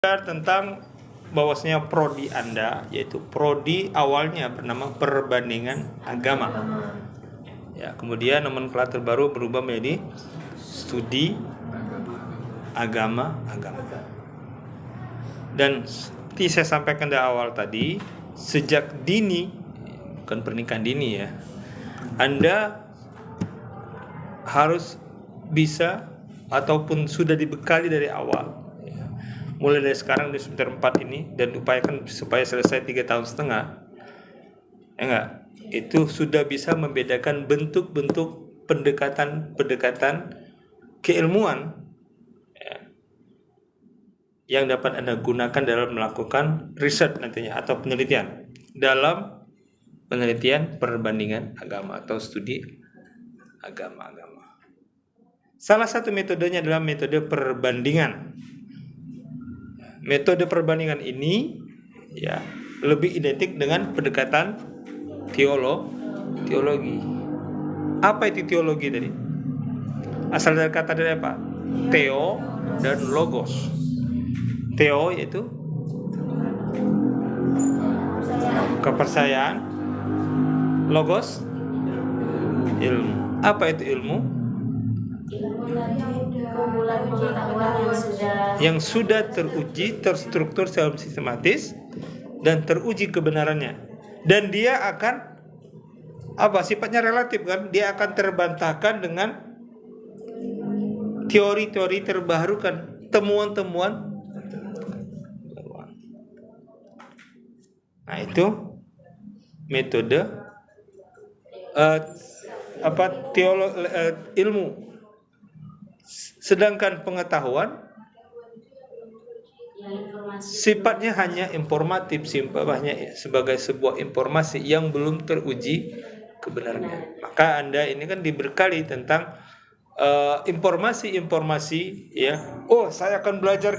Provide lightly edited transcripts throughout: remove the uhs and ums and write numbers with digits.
Tentang bahwasanya prodi Anda, yaitu prodi awalnya bernama perbandingan agama. Ya, kemudian nomenklatur baru berubah menjadi studi agama. Dan seperti saya sampaikan dari awal tadi, sejak dini, bukan pernikahan dini ya, Anda harus bisa ataupun sudah dibekali dari awal. Mulai dari sekarang di semester 4 ini, dan upayakan supaya selesai 3 tahun setengah. Ya enggak? Itu sudah bisa membedakan bentuk-bentuk pendekatan keilmuan ya, yang dapat Anda gunakan dalam melakukan riset nantinya atau penelitian dalam penelitian perbandingan agama atau studi agama. Salah satu metodenya adalah metode perbandingan. Metode perbandingan ini ya lebih identik dengan pendekatan teologi. Apa itu teologi tadi? Asal dari kata dari apa? Theo dan logos. Theo yaitu kepercayaan, logos ilmu. Apa itu ilmu? Yang sudah teruji, terstruktur secara sistematis dan teruji kebenarannya. Dan dia akan sifatnya relatif kan? Dia akan terbantahkan dengan teori-teori terbarukan, temuan-temuan. Nah, itu metode ilmu. Sedangkan pengetahuan sifatnya hanya informatif, sifatnya sebagai sebuah informasi yang belum teruji kebenarannya. Maka Anda ini kan dibekali tentang informasi-informasi ya. Oh, saya akan belajar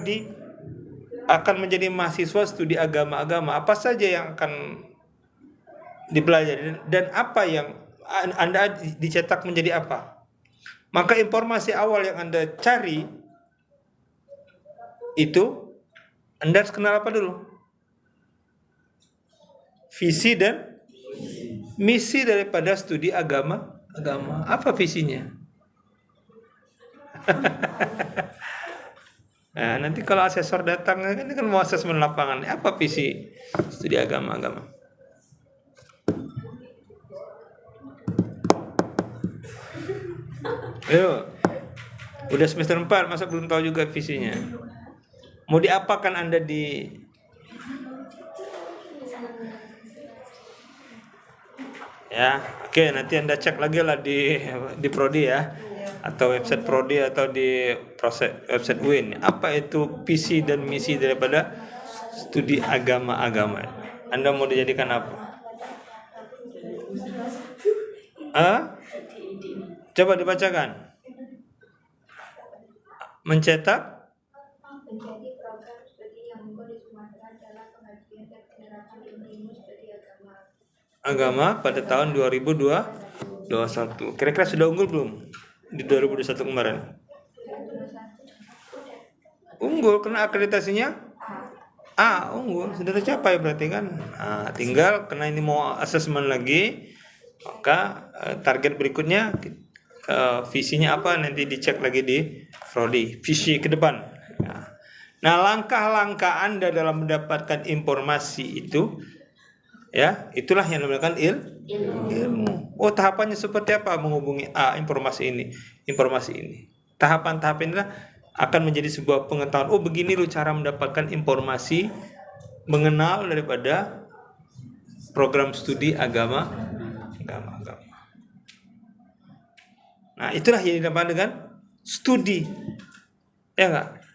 akan menjadi mahasiswa studi agama-agama. Apa saja yang akan dipelajari dan apa yang Anda dicetak menjadi apa? Maka informasi awal yang Anda cari itu Anda harus kenal apa dulu? Visi dan misi daripada studi agama. Apa visinya? Nah, nanti kalau asesor datang ini kan mau asesmen lapangan. Apa visi studi agama? Ayo, udah semester 4 masa belum tahu juga visinya? Mau diapakan Anda ya, oke, nanti Anda cek lagi lah di Prodi ya, atau website Prodi atau di website UIN. Apa itu visi dan misi daripada studi agama? Anda mau dijadikan apa? Coba dibacakan. Mencetak menjadi program studi yang unggul di Sumatera dalam pengkajian dan penerapan ilmu studi agama pada tahun 2021. Kira-kira sudah unggul belum di 2021 kemarin? Unggul karena akreditasinya unggul, sudah tercapai berarti kan. Tinggal karena ini mau asesmen lagi, maka target berikutnya visinya apa nanti dicek lagi di Prodi, visi ke depan. Nah, langkah-langkah Anda dalam mendapatkan informasi itu ya, itulah yang dinamakan ilmu. Oh, tahapannya seperti apa? Menghubungi informasi ini. Tahapan-tahapan inilah akan menjadi sebuah pengetahuan. Oh, begini loh cara mendapatkan informasi mengenal daripada program studi agama. Nah, itulah yang dinamakan dengan studi. Ya enggak?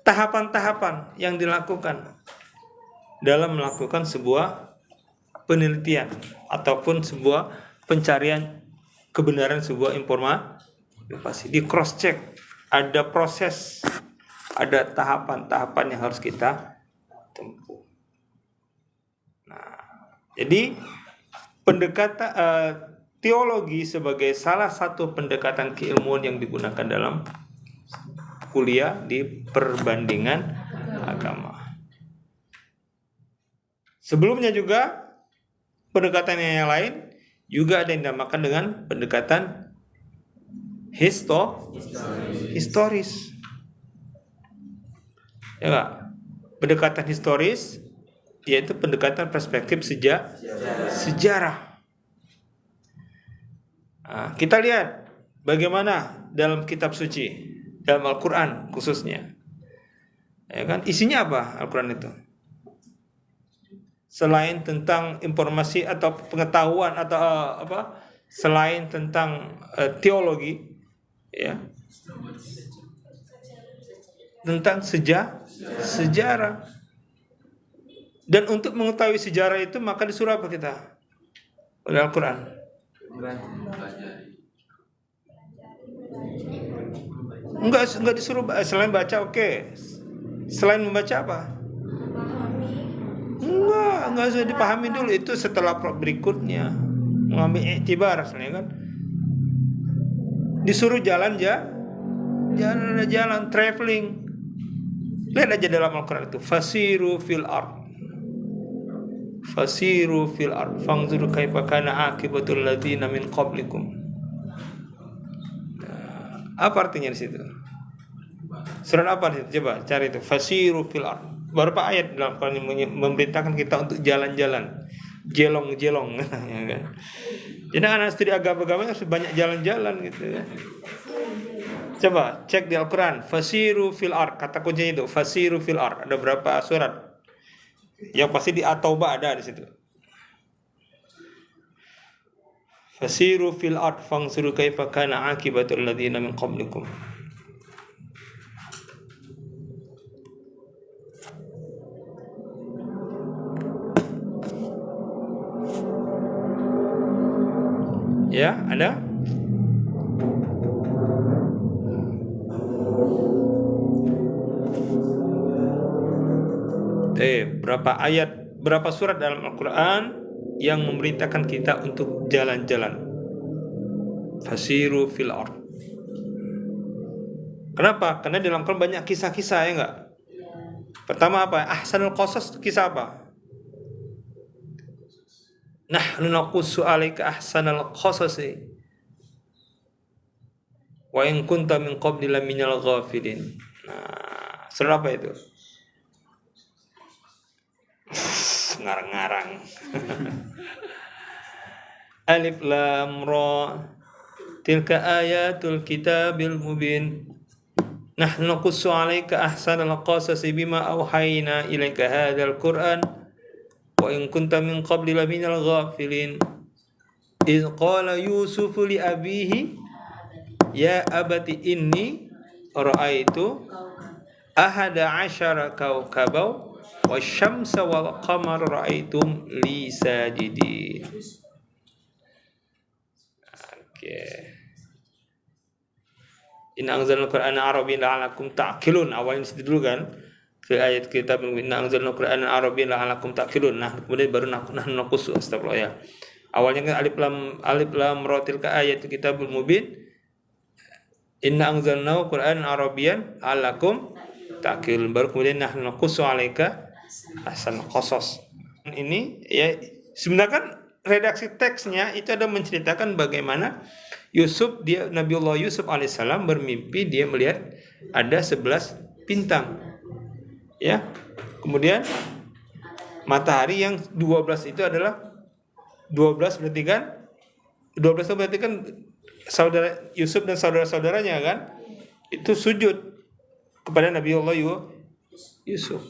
Tahapan-tahapan yang dilakukan dalam melakukan sebuah penelitian ataupun sebuah pencarian kebenaran sebuah informasi. Di cross check, ada proses, ada tahapan-tahapan yang harus kita tempuh. Nah, jadi pendekatan teologi sebagai salah satu pendekatan keilmuan yang digunakan dalam kuliah di perbandingan agama. Sebelumnya juga pendekatan yang lain juga ada yang dinamakan dengan pendekatan historis. Ya enggak? Pendekatan historis yaitu pendekatan perspektif sejarah. Nah, kita lihat bagaimana dalam kitab suci, dalam Al-Quran khususnya, ya kan, isinya apa Al-Quran itu? Selain tentang informasi atau pengetahuan atau selain tentang teologi, ya, tentang sejarah. Dan untuk mengetahui sejarah itu maka disuruh apa kita? Oleh Al-Quran. Enggak disuruh selain baca, oke. Selain membaca apa? Enggak usah dipahami dulu, itu setelah berikutnya mengambil iktibar sebenarnya kan. Disuruh jalan traveling. Lihat aja dalam Al-Quran itu, fasiru fil ard fanzuru kaifa kana akibatul ladzina min qablikum. Apa artinya di situ? Surat apa di situ? Coba cari itu, fasiru fil ard. Beberapa ayat dalam Al-Quran yang memerintahkan kita untuk jalan-jalan, jelong ya kan? Jadi anak studi agama harus banyak jalan-jalan gitu ya. Coba cek di Al-Quran, fasiru fil ard, kata kuncinya itu fasiru fil ard. Ada berapa surat? Yang pasti di At-Taubah ada di situ. Fasiru fil ard fanzuru kaifa kana akibatul ladzina min qablikum. Ya, ada? Berapa surat dalam Al-Quran yang memerintahkan kita untuk jalan-jalan? Fasiru fil ard. Kenapa? Karena dalam Al-Quran banyak kisah-kisah, ya enggak? Pertama apa? Ahsanul qasas, kisah apa? Nahnu naqussu 'alaika ahsanal qasasi wa in kunta min qabli laminal ghafilin. Nah, surat apa itu? Ngarang-ngarang. Alif lam ra tilka ayatul kitabil mubin. Nahnu naqussu 'alaika ahsanal qasasi bima auhayna ilaika hadzal qur'an wa in kunta min qabli laminal ghafilin. Idz qala Yusufu li abihi ya abati inni ra'aitu ahada asyara kawkabaw wasyamsa wal qamara ra'aitum li sajidin. Oke. Inna anzalna Qur'ana Arabiyyan la'alakum ta'qilun. Awalnya situ dulu kan. Ke ayat kita inna anzalna Qur'ana Arabiyyan la'alakum ta'qilun. Nah, kemudian baru nahnu naqussu, astagfirullah ya. Awalnya kan alif lam ra tilka ayatul kitabul mubin. Inna anzalna Qur'ana Arabiyyan la'alakum ta'qilun. Baru kemudian nahnu naqussu 'alaika ahsanal qasas. Ini ya sebenarnya kan redaksi teksnya itu ada menceritakan bagaimana Nabiullah Yusuf alaihissalam bermimpi dia melihat ada 11 bintang. Ya. Kemudian matahari yang 12 itu adalah 12 berarti kan saudara Yusuf dan saudara-saudaranya kan itu sujud kepada Nabiullah Yusuf.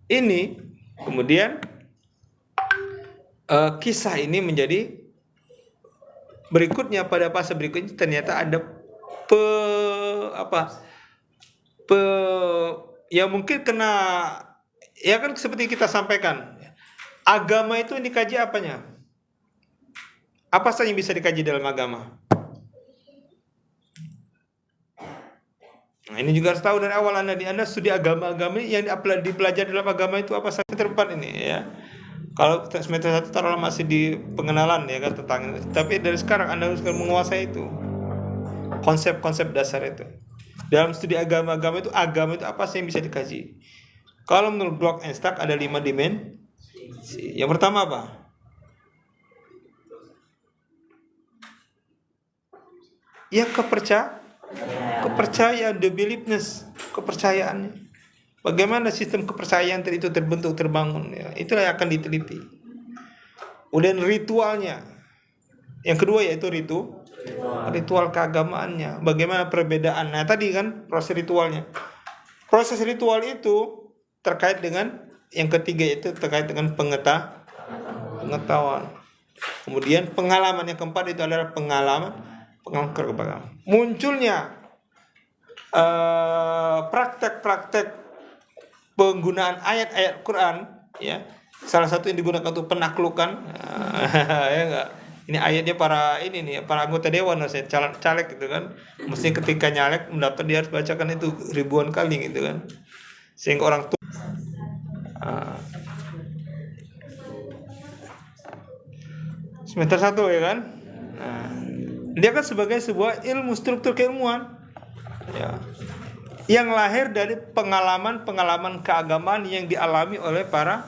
Ini kemudian kisah ini menjadi berikutnya, pada fase berikutnya ternyata ada ya mungkin kena, ya kan seperti kita sampaikan, agama itu yang dikaji apanya? Apa saja yang bisa dikaji dalam agama? Nah, ini juga harus tahu dari awal Anda studi agama-agama yang dipelajari dalam agama itu apa saja. Semester 4 ini ya. Kalau semester 1 taruhlah masih di pengenalan ya kan tentang ini. Tapi dari sekarang Anda harus menguasai itu. Konsep-konsep dasar itu. Dalam studi agama-agama itu apa sih yang bisa dikaji? Kalau menurut Glock and Stark ada 5 dimensi. Yang pertama apa? Ya kepercayaan, the beliefness, kepercayaannya. Bagaimana sistem kepercayaan itu terbentuk, terbangun, ya. Itulah yang akan diteliti. Kemudian ritualnya. Yang kedua yaitu ritual keagamaannya. Bagaimana perbedaan. Nah, tadi kan proses ritualnya. Proses ritual itu terkait dengan yang ketiga, itu terkait dengan pengetahuan. Kemudian pengalaman yang keempat itu adalah pengalaman keagamaan. Munculnya praktek-praktek penggunaan ayat-ayat Quran, ya. Salah satu yang digunakan untuk penaklukan, ya enggak. Ini ayatnya para anggota dewan, caleg gitu kan. Mesti ketika nyalek mendaftar dia harus bacakan itu ribuan kali gitu kan. Sehingga orang tua semester 1 ya kan. Nah, dia kan sebagai sebuah ilmu struktur keilmuan, ya, yang lahir dari pengalaman keagamaan yang dialami oleh para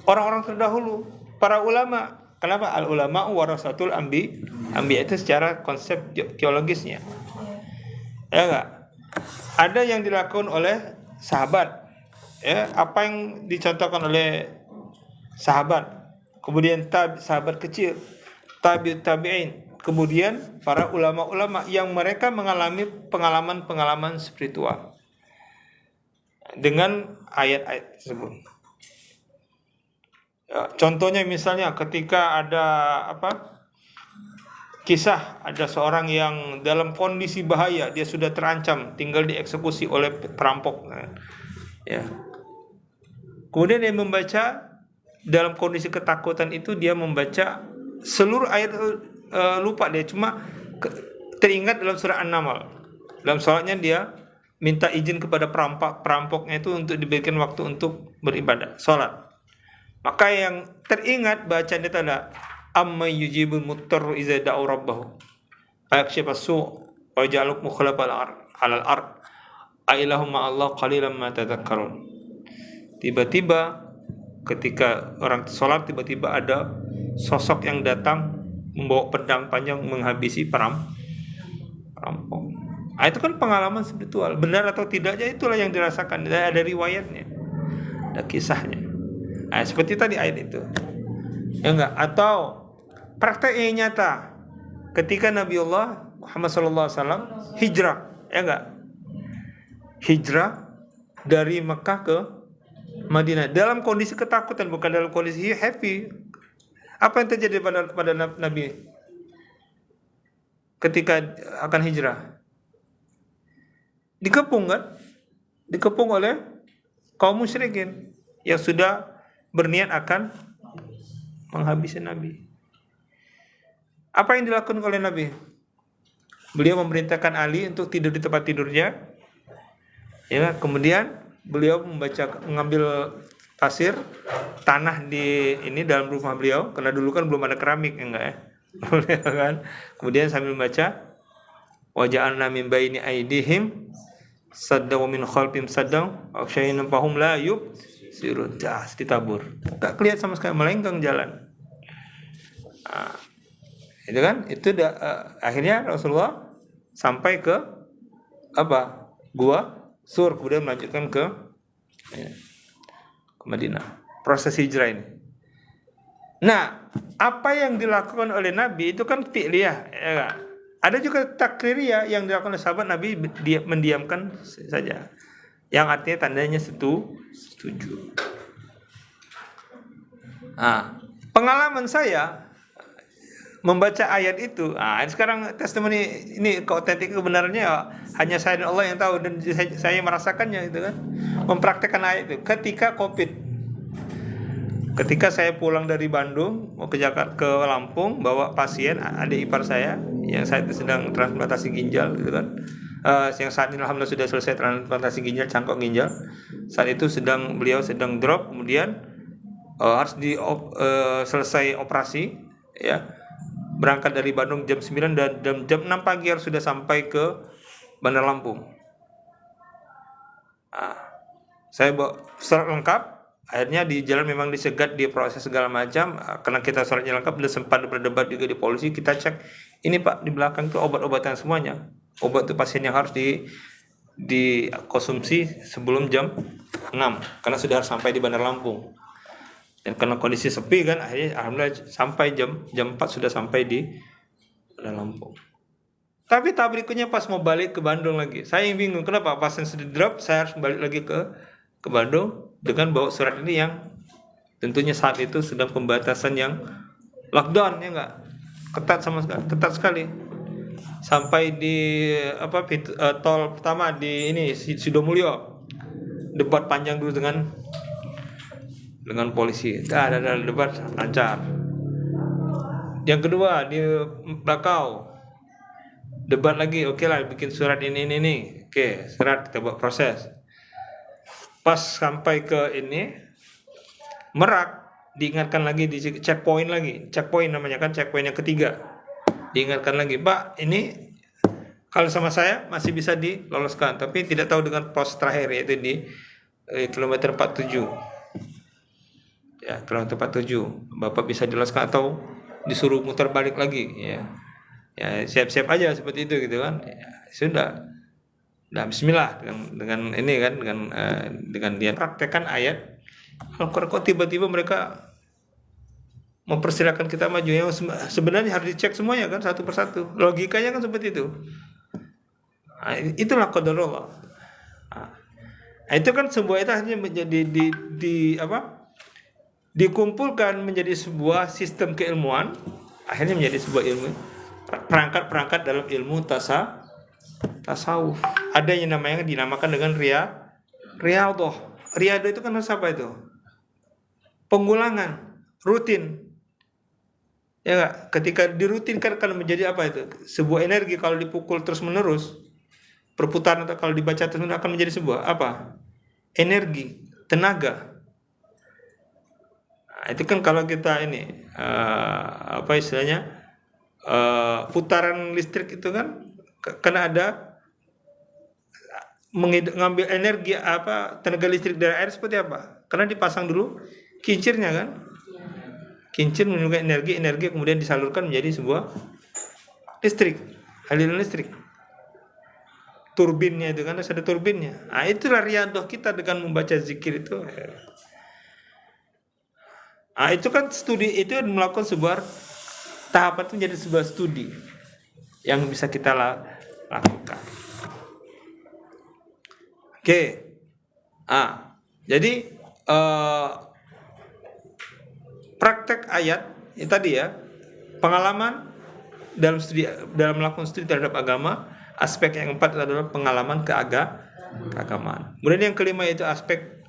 orang-orang terdahulu, para ulama. Kenapa? Al ulama warasatul anbiya itu secara konsep teologisnya. Ya enggak? Ada yang dilakukan oleh sahabat, ya, apa yang dicontohkan oleh sahabat, kemudian sahabat kecil, tabi'in, kemudian para ulama-ulama yang mereka mengalami pengalaman spiritual dengan ayat-ayat tersebut. Ya, contohnya misalnya ketika ada kisah ada seorang yang dalam kondisi bahaya, dia sudah terancam tinggal dieksekusi oleh perampok, ya. Kemudian dia membaca dalam kondisi ketakutan itu, dia membaca seluruh ayat, lupa dia, cuma teringat dalam surah An-Naml. Dalam sholatnya dia minta izin kepada perampoknya itu untuk diberikan waktu untuk beribadah, sholat. Maka yang teringat bacaan itu adalah amma yujibul muttar iza da'u rabbahu ayakshifa su' wa ja'aluk mukhlafal 'alal ard ailahum Allah qalilan ma tadhakkarun. Tiba-tiba ketika orang sholat, tiba-tiba ada sosok yang datang membawa pedang panjang menghabisi perampok. Itu kan pengalaman spiritual. Benar atau tidaknya itulah yang dirasakan. Ada riwayatnya, ada kisahnya. Seperti tadi ayat itu, ya enggak? Atau praktek yang nyata ketika Nabiullah Muhammad SAW hijrah, ya enggak? Hijrah dari Mekah ke Madinah dalam kondisi ketakutan, bukan dalam kondisi happy. Apa yang terjadi pada Nabi ketika akan hijrah? Dikepung kan? Dikepung oleh kaum musyrikin yang sudah berniat akan menghabisi Nabi. Apa yang dilakukan oleh Nabi? Beliau memerintahkan Ali untuk tidur di tempat tidurnya. Ya, kemudian beliau mengambil pasir, tanah di dalam rumah beliau, karena dulu kan belum ada keramik, enggak ya? Kan? Kemudian sambil membaca wa ja'alna min baini aydihim sadda wa min khalfihim sadda wa aghshaynahum fahum la yubsirun. Ditabur. Enggak kelihatan sama sekali, melenggang jalan. Itu kan, akhirnya Rasulullah sampai ke Gua Sur, kemudian melanjutkan ke Madinah. Proses hijrah ini. Nah, apa yang dilakukan oleh Nabi itu kan fi'liyah, ya kan? Ada juga takririah yang dilakukan oleh sahabat. Nabi mendiamkan saja, yang artinya tandanya setuju. Pengalaman saya membaca ayat itu, sekarang testimoni ini keotentik kebenarannya hanya saya dan Allah yang tahu, dan saya merasakannya itu kan, mempraktekkan ayat itu ketika COVID. Ketika saya pulang dari Bandung mau ke Jakarta, ke Lampung, bawa pasien adik ipar saya yang saat itu sedang transplantasi ginjal gitu kan. Yang saat ini alhamdulillah sudah selesai transplantasi ginjal, cangkok ginjal. Saat itu beliau sedang drop, kemudian harus selesai operasi, ya. Berangkat dari Bandung jam 9 dan jam 6 pagi harus sudah sampai ke Bandar Lampung. Saya bawa surat lengkap, akhirnya di jalan memang disegat, diproses segala macam. Karena kita suratnya lengkap, udah sempat berdebat juga di polisi, kita cek, ini Pak di belakang itu obat-obatan semuanya. Obat itu pasien yang harus dikonsumsi sebelum jam 6 karena sudah harus sampai di Bandar Lampung. Dan karena kondisi sepi kan, akhirnya alhamdulillah sampai jam 4 sudah sampai di Bandar Lampung. Tapi tahap berikutnya pas mau balik ke Bandung lagi, saya yang bingung kenapa pasien sudah drop, saya harus balik lagi ke Bandung dengan bawa surat ini yang tentunya saat itu sedang pembatasan yang lockdown, ya enggak, ketat sekali. Sampai di tol pertama di ini Sidomulyo, debat panjang dulu dengan polisi. Ada debat lancar. Yang kedua di Bakau, debat lagi, oke lah, bikin surat ini. Oke, surat kita buat proses. Pas sampai ke ini Merak, diingatkan lagi di checkpoint namanya kan, checkpoint yang ketiga. Diingatkan lagi, Pak, ini kalau sama saya masih bisa diloloskan, tapi tidak tahu dengan pos terakhir, yaitu di kilometer 47. Ya, kilometer 47. Bapak bisa diloloskan atau disuruh muter balik lagi, ya. Ya, siap-siap aja seperti itu gitu kan. Ya, sudah. Nah, bismillah dengan ini kan, dengan dia praktekkan ayat Al-Qur'an, kok tiba-tiba mereka mempersilahkan kita maju, yang sebenarnya harus dicek semuanya kan, satu persatu. Logikanya kan seperti itu. Nah, itulah qadarullah. Nah, itu kan sebuah itu hanya menjadi dikumpulkan menjadi sebuah sistem keilmuan, akhirnya menjadi sebuah ilmu, perangkat dalam ilmu tasawuf. Ada yang namanya dinamakan dengan riyadhah. Riyadhah itu kan apa itu? Pengulangan, rutin. Ya enggak? Ketika dirutinkan akan menjadi apa itu? Sebuah energi kalau dipukul terus-menerus, perputaran, atau kalau dibaca terus-menerus akan menjadi sebuah apa? Energi, tenaga. Nah, itu kan kalau kita ini putaran listrik itu kan karena ada mengambil energi tenaga listrik dari air seperti apa? Karena dipasang dulu kincirnya kan. Kincir menunjukkan energi kemudian disalurkan menjadi sebuah aliran listrik. Turbinnya itu kan ada turbinnya. Nah, itulah riyadhah kita dengan membaca zikir itu. Nah, itu kan studi, itu melakukan sebuah tahapan itu menjadi sebuah studi yang bisa kita lakukan. Oke. Jadi praktek ayat ini tadi ya, pengalaman dalam melakukan studi terhadap agama. Aspek yang keempat adalah pengalaman keagamaan. Kemudian yang kelima itu aspek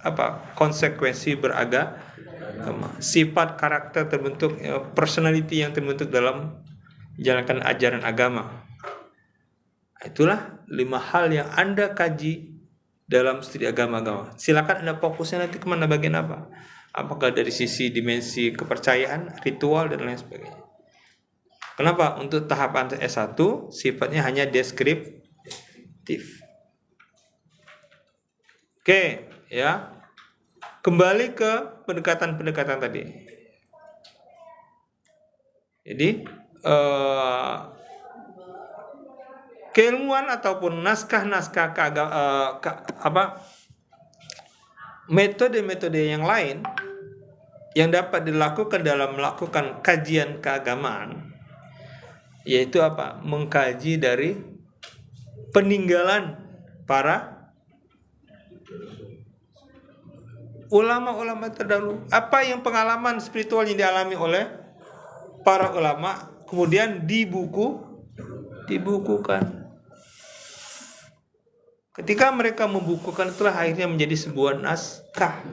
konsekuensi beragama, sifat karakter terbentuk, personality yang terbentuk dalam menjalankan ajaran agama. Itulah 5 hal yang Anda kaji dalam studi agama. Silakan Anda fokusnya nanti kemana, bagian apa? Apakah dari sisi dimensi kepercayaan, ritual, dan lain sebagainya. Kenapa? Untuk tahapan S1 sifatnya hanya deskriptif. Oke, ya. Kembali ke pendekatan tadi. Jadi keilmuan ataupun naskah-naskah metode-metode yang lain yang dapat dilakukan dalam melakukan kajian keagamaan, yaitu mengkaji dari peninggalan para ulama-ulama terdahulu, apa yang pengalaman spiritual yang dialami oleh para ulama, kemudian dibukukan. Ketika mereka membukukan, itulah akhirnya menjadi sebuah naskah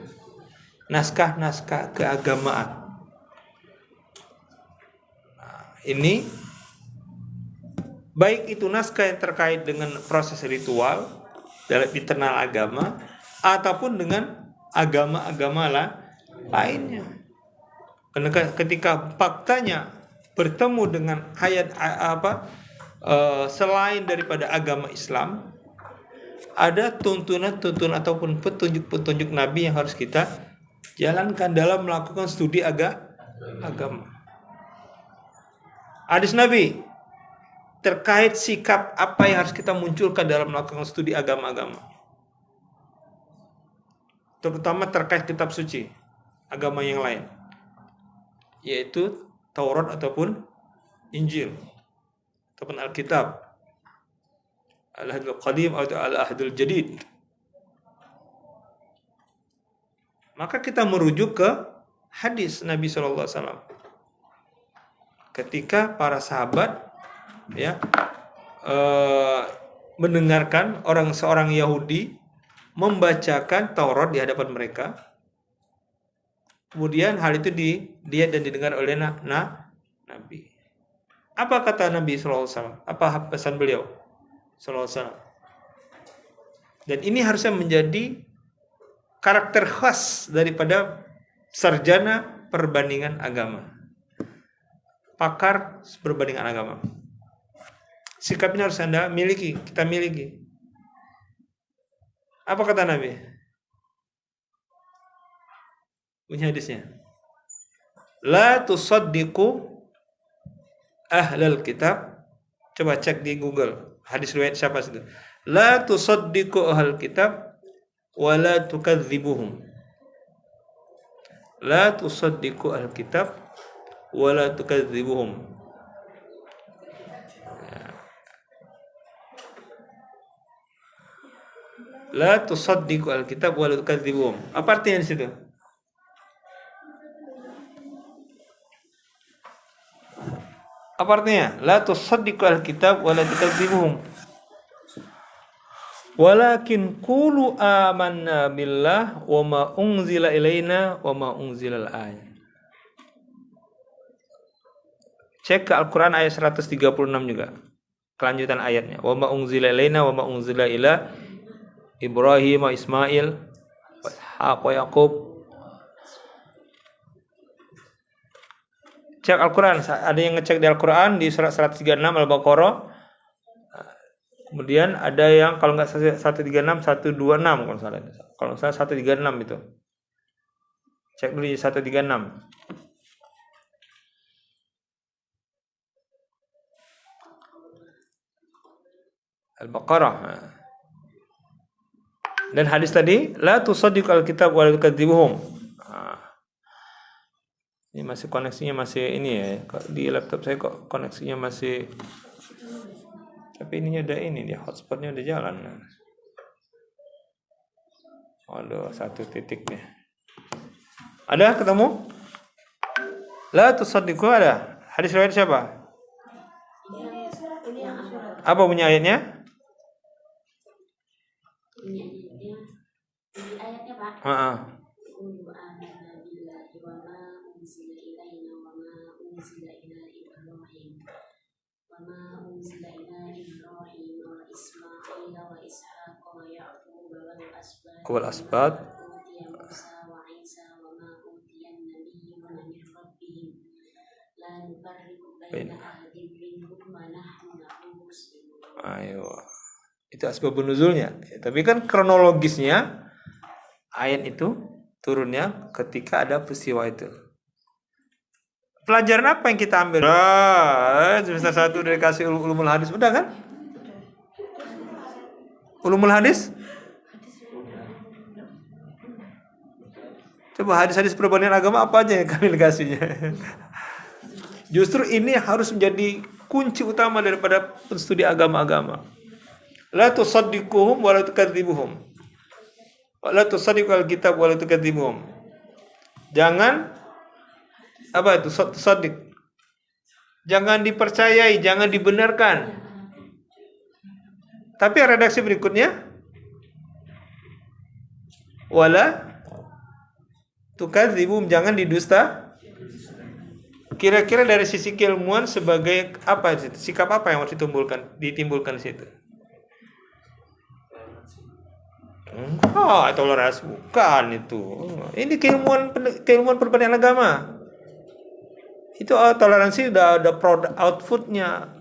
keagamaan. Nah, ini baik itu naskah yang terkait dengan proses ritual dalam internal agama ataupun dengan agama-agama lainnya. Karena ketika faktanya bertemu dengan ayat selain daripada agama Islam ada tuntunan ataupun petunjuk Nabi yang harus kita jalankan dalam melakukan studi agama. Hadis Nabi terkait sikap apa yang harus kita munculkan dalam melakukan studi agama-agama. Terutama terkait kitab suci agama yang lain, yaitu Taurat ataupun Injil ataupun Alkitab, Al-Ahdul Qadim atau Al-Ahdul Jadid. Maka kita merujuk ke hadis Nabi SAW. Ketika para sahabat mendengarkan seorang Yahudi membacakan Taurat di hadapan mereka, kemudian hal itu dilihat dan didengar oleh Nabi. Apa kata Nabi SAW? Apa pesan beliau SAW? Dan ini harusnya menjadi karakter khas daripada sarjana perbandingan agama, pakar perbandingan agama. Sikap ini harus kita miliki. Apa kata Nabi? Bunyi hadisnya. La tusaddiqu ahlal kitab. Coba cek di Google. Hadis riwayat siapa itu? La tusaddiqu ahlal kitab wa la tukadzibuhum. La tusaddiqu ahlal kitab wa la tukadzibuhum. La tusaddiqu al-kitab wa la tukadzibuhum. Apa artinya di situ? Apa artinya? La tusaddiqu al-kitab wa la tukadzibuhum. Walakin qulu amanna billah wa ma unzila ilaina wa ma unzila al-ayat. Cek ke Al-Qur'an ayat 136 juga. Kelanjutan ayatnya. Wa ma unzila ilaina wa ma unzila ila Ibrahim, Ismail, Ishaq, Yaqub. Cek Al-Quran. Ada yang ngecek di Al-Quran di surat 136 Al-Baqarah. Kemudian ada yang kalau nggak 136, 126 kalau salah. Kalau salah 136 itu. Cek dulu di 136. Al-Baqarah. Dan hadis tadi, la tusaddiqu al-kitab wa la tukadzibuhum. Ini masih koneksinya masih ini ya. Di laptop saya kok koneksinya masih. Tapi ininya udah ini dia, hotspotnya udah jalan. Waduh, satu titik nih. Ada ketemu? La tusaddiqu ada. Hadis riwayat siapa? Apa bunyi ayatnya? Ayatnya Pak. Wal asbat. Ayo. Itu asbabun nuzulnya. Tapi kan kronologisnya ayat itu turunnya ketika ada peristiwa itu. Pelajaran apa yang kita ambil? Semester 1 udah dikasih ulumul hadis, udah kan? Ulumul hadis? Coba hadis-hadis perbandingan agama apa aja yang kami dikasihnya? Justru ini harus menjadi kunci utama daripada studi agama-agama. La tusaddiquhum wa la tukadzibuhum. La tusaddiqu al-kitab wa la tukadzibuhum. Jangan apa itu tusaddiq. Jangan dipercayai, jangan dibenarkan. Tapi redaksi berikutnya wala tukadzibum, jangan didusta. Kira-kira dari sisi keilmuan sebagai apa itu? Sikap apa yang harus ditimbulkan di situ? Enggak, toleransi bukan itu. Ini keilmuan perbandingan agama. Itu toleransi udah ada produk outputnya.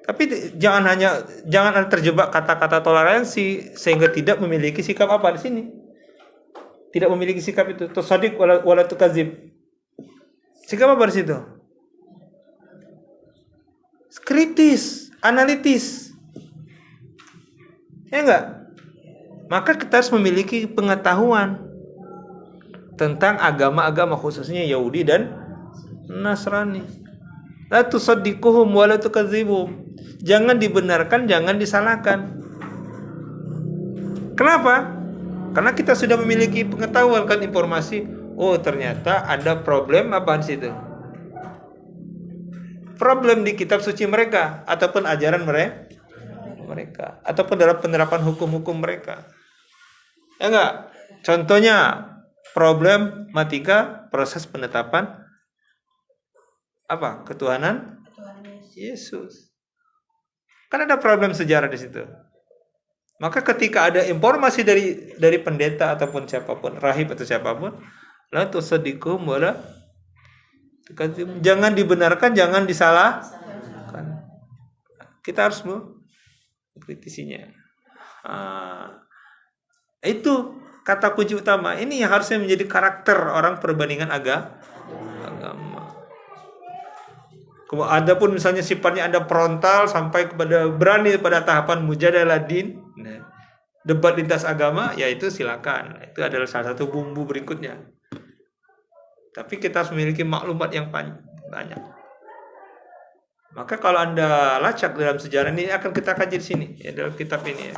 Tapi jangan ada terjebak kata-kata toleransi sehingga tidak memiliki sikap apa di sini. Tidak memiliki sikap itu. Tusaddiq wala tukadzib. Sikap apa di situ? Kritis, analitis. Ya enggak? Maka kita harus memiliki pengetahuan tentang agama-agama, khususnya Yahudi dan Nasrani. La tusaddiquhum wa la tukadzibhum. Jangan dibenarkan, jangan disalahkan. Kenapa? Karena kita sudah memiliki pengetahuan, kan, informasi. Oh, ternyata ada problem apa di situ? Problem di kitab suci mereka ataupun ajaran mereka ataupun dalam penerapan hukum-hukum mereka. Ya enggak? Contohnya problematika proses penetapan apa? Ketuhanan Yesus. Kan ada problem sejarah di situ. Maka ketika ada informasi dari pendeta ataupun siapapun, rahib atau siapapun, la tusaddiqum wala tukadzibun. Jangan dibenarkan, jangan disalahkan. Kita harus mengkritisinya. Itu kata kunci utama. Ini yang harusnya menjadi karakter orang perbandingan agama. Adapun misalnya sifatnya Anda frontal sampai kepada berani pada tahapan mujadalah din, debat lintas agama, yaitu silakan. Itu adalah salah satu bumbu berikutnya. Tapi kita harus memiliki maklumat yang banyak. Maka kalau Anda lacak dalam sejarah ini, akan kita kaji di sini, ya, dalam kitab ini. Ya.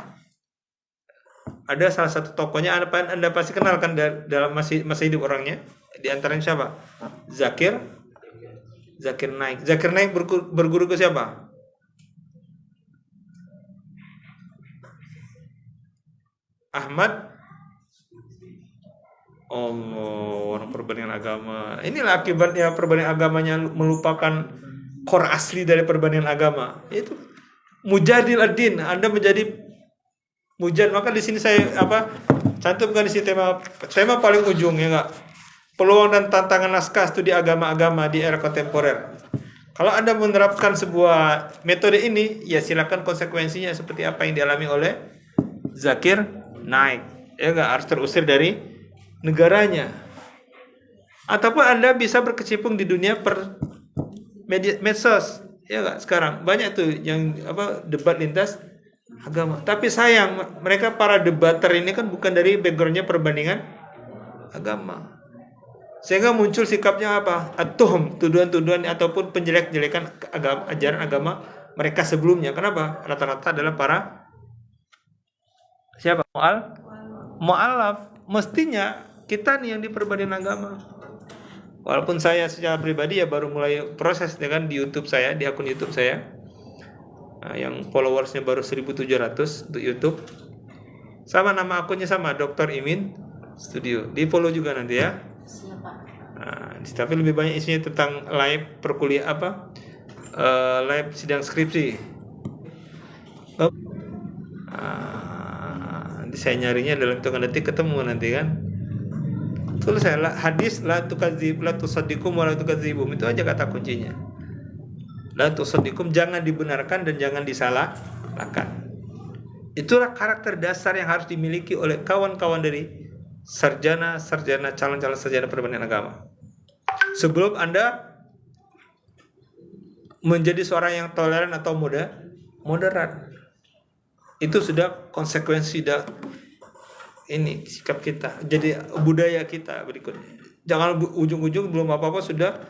Ada salah satu tokohnya, Anda pasti kenal kan dalam masih hidup orangnya. Di antaranya siapa? Zakir Naik. Zakir Naik berguru ke siapa? Ahmad. Orang perbandingan agama. Inilah akibatnya perbandingan agamanya melupakan core asli dari perbandingan agama. Itu mujadil ad-din. Anda menjadi mujad. Maka di sini saya cantumkan di sini tema paling ujung, ya enggak? Peluang dan tantangan naskah studi agama-agama di era kontemporer. Kalau Anda menerapkan sebuah metode ini, ya silakan, konsekuensinya seperti apa yang dialami oleh Zakir Naik. Ya enggak, harus terusir dari negaranya. Ataupun Anda bisa berkecimpung di dunia medsos. Ya enggak, sekarang banyak tuh yang debat lintas agama. Tapi sayang, mereka para debater ini kan bukan dari backgroundnya perbandingan agama. Sehingga muncul sikapnya apa? At-tuhum, tuduhan-tuduhan ataupun penjelek-jelekan ajaran agama mereka sebelumnya. Kenapa? Rata-rata adalah para siapa? Mu'alaf. Mestinya kita nih yang diperbandingan agama. Walaupun saya secara pribadi ya baru mulai proses dengan di YouTube saya, di akun YouTube saya. Yang followersnya baru 1.700 untuk YouTube. Sama nama akunnya sama, Dr. Imin Studio. Di follow juga nanti ya. Tapi lebih banyak isinya tentang live perkuliah live sidang skripsi. Saya nyarinya dalam hitungan detik ketemu nanti kan. Tulis saya hadis la tukadzib la tusaddiqum wa la tukadzibum, itu aja kata kuncinya. La tusaddiqum, jangan dibenarkan dan jangan disalahkan. Itulah karakter dasar yang harus dimiliki oleh kawan-kawan dari calon-calon sarjana perbandingan agama. Sebelum Anda menjadi seorang yang toleran atau moderat, itu sudah konsekuensi ini sikap kita, jadi budaya kita berikutnya. Jangan ujung-ujung belum apa-apa sudah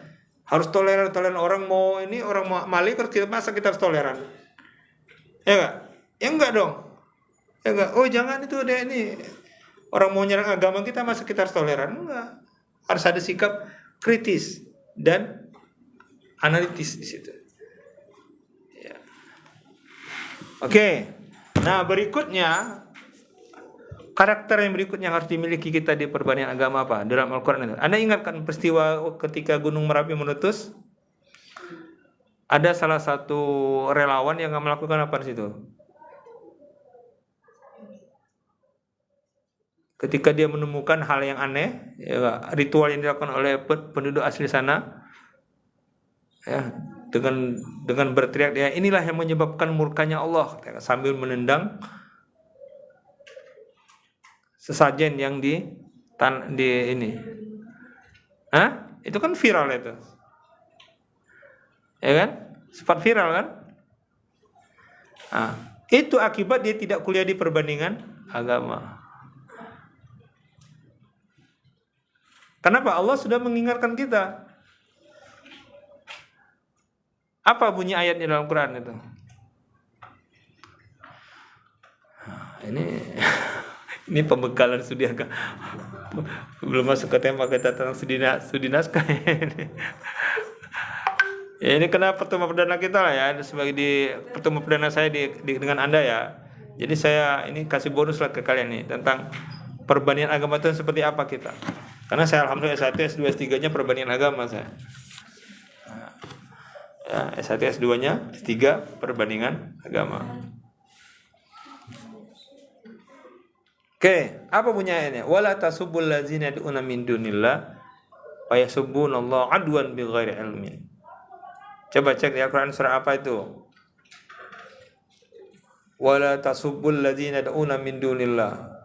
harus toleran. Orang mau maling, masa kita harus toleran? Ya enggak? Ya enggak dong. Ya enggak. Oh jangan, itu deh ini. Orang mau nyerang agama kita, masa kita harus toleran? Enggak. Harus ada sikap kritis dan analitis di situ. Ya. Oke. Nah, berikutnya karakter yang berikutnya harus dimiliki kita di perbandingan agama apa? Dalam Al-Qur'an itu. Anda ingatkan peristiwa ketika Gunung Merapi meletus? Ada salah satu relawan yang melakukan apa di situ? Ketika dia menemukan hal yang aneh, ya, ritual yang dilakukan oleh penduduk asli sana, ya, dengan berteriak dia, inilah yang menyebabkan murkanya Allah, sambil menendang sesajen yang di ini. Itu kan viral itu. Ya kan? Sempat viral kan? Itu akibat dia tidak kuliah di perbandingan agama. Kenapa? Allah sudah mengingatkan kita. Apa bunyi ayatnya dalam Quran itu? Ini pembekalan studi agama. Belum masuk ke tema kita tentang studi naskah ini. Ya, ini kena pertemuan perdana kita lah ya, sebagai di pertemuan perdana saya dengan Anda ya. Jadi saya ini kasih bonus lah ke kalian nih tentang perbandingan agama itu seperti apa kita. Karena saya alhamdulillah S1, S2, S3-nya perbandingan agama saya. Ya, S1, S2-nya, S3 perbandingan agama. Oke, apa bunyi ayatnya? Wala tasubbul ladzina yad'una min dunillah wa yasubbunallaha adwan bighairi ilmin. Coba cek di Al-Quran surah apa itu? Wala tasubbul ladzina yad'una min dunillah.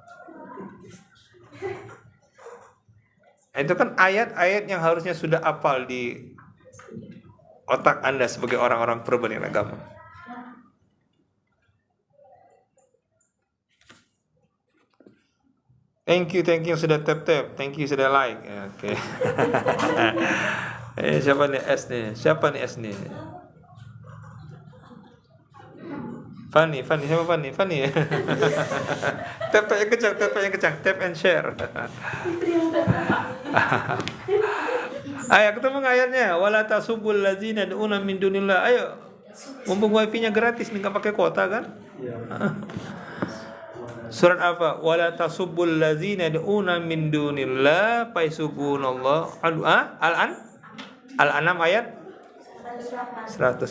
Itu kan ayat-ayat yang harusnya sudah hafal di otak Anda sebagai orang-orang perbandingan agama. Thank you sudah tap. Thank you sudah like. Oke. Siapa nih S nih? Fanny, siapa Fanny? Tap yang kencang, tap and share. Ayo ketemu ayatnya, wala tasubul ladzina yad'una min dunillah. Ayo, mumpung wifi-nya gratis nih, enggak pakai kuota kan? Surat apa? Wala tasubul ladzina yad'una min dunillah fa yasubunallah. Al-An'am ayat 108.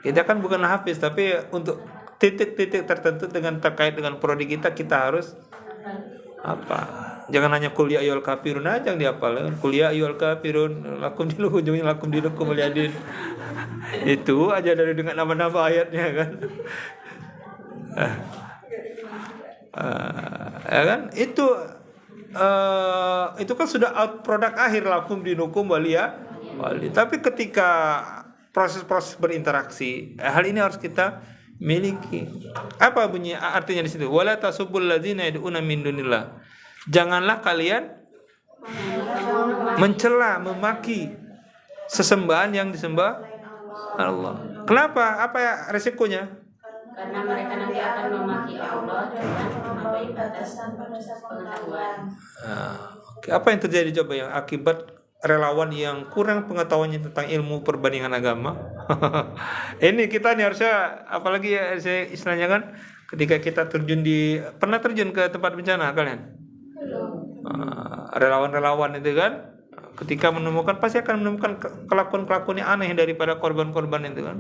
Kita kan bukan hafiz, tapi untuk titik-titik tertentu terkait dengan prodi kita harus apa? Jangan hanya kul ya ayyuhal kafirun aja yang dihafal. Kul ya ayyuhal kafirun lakum dinukum waliyadin. Itu aja dari dengan nama-nama ayatnya kan. Ya kan? Itu kan sudah out produk akhir lakum dinukum wali. Tapi ketika proses-proses berinteraksi, hal ini harus kita miliki. Apa bunyi artinya di situ? Wala tasubbul ladzina yad'una min dunillah. Janganlah kalian mencela, memaki sesembahan yang disembah Allah. Kenapa? Apa ya resikonya? Karena mereka nanti akan memaki Allah dengan melampaui batas pengetahuan. Apa yang terjadi coba yang akibat relawan yang kurang pengetahuannya tentang ilmu perbandingan agama? Ini kita nih harusnya, apalagi ya istilahnya kan, ketika kita pernah terjun ke tempat bencana kalian? Relawan-relawan itu kan, ketika menemukan pasti akan menemukan kelakuan-kelakuan yang aneh daripada korban-korban itu kan,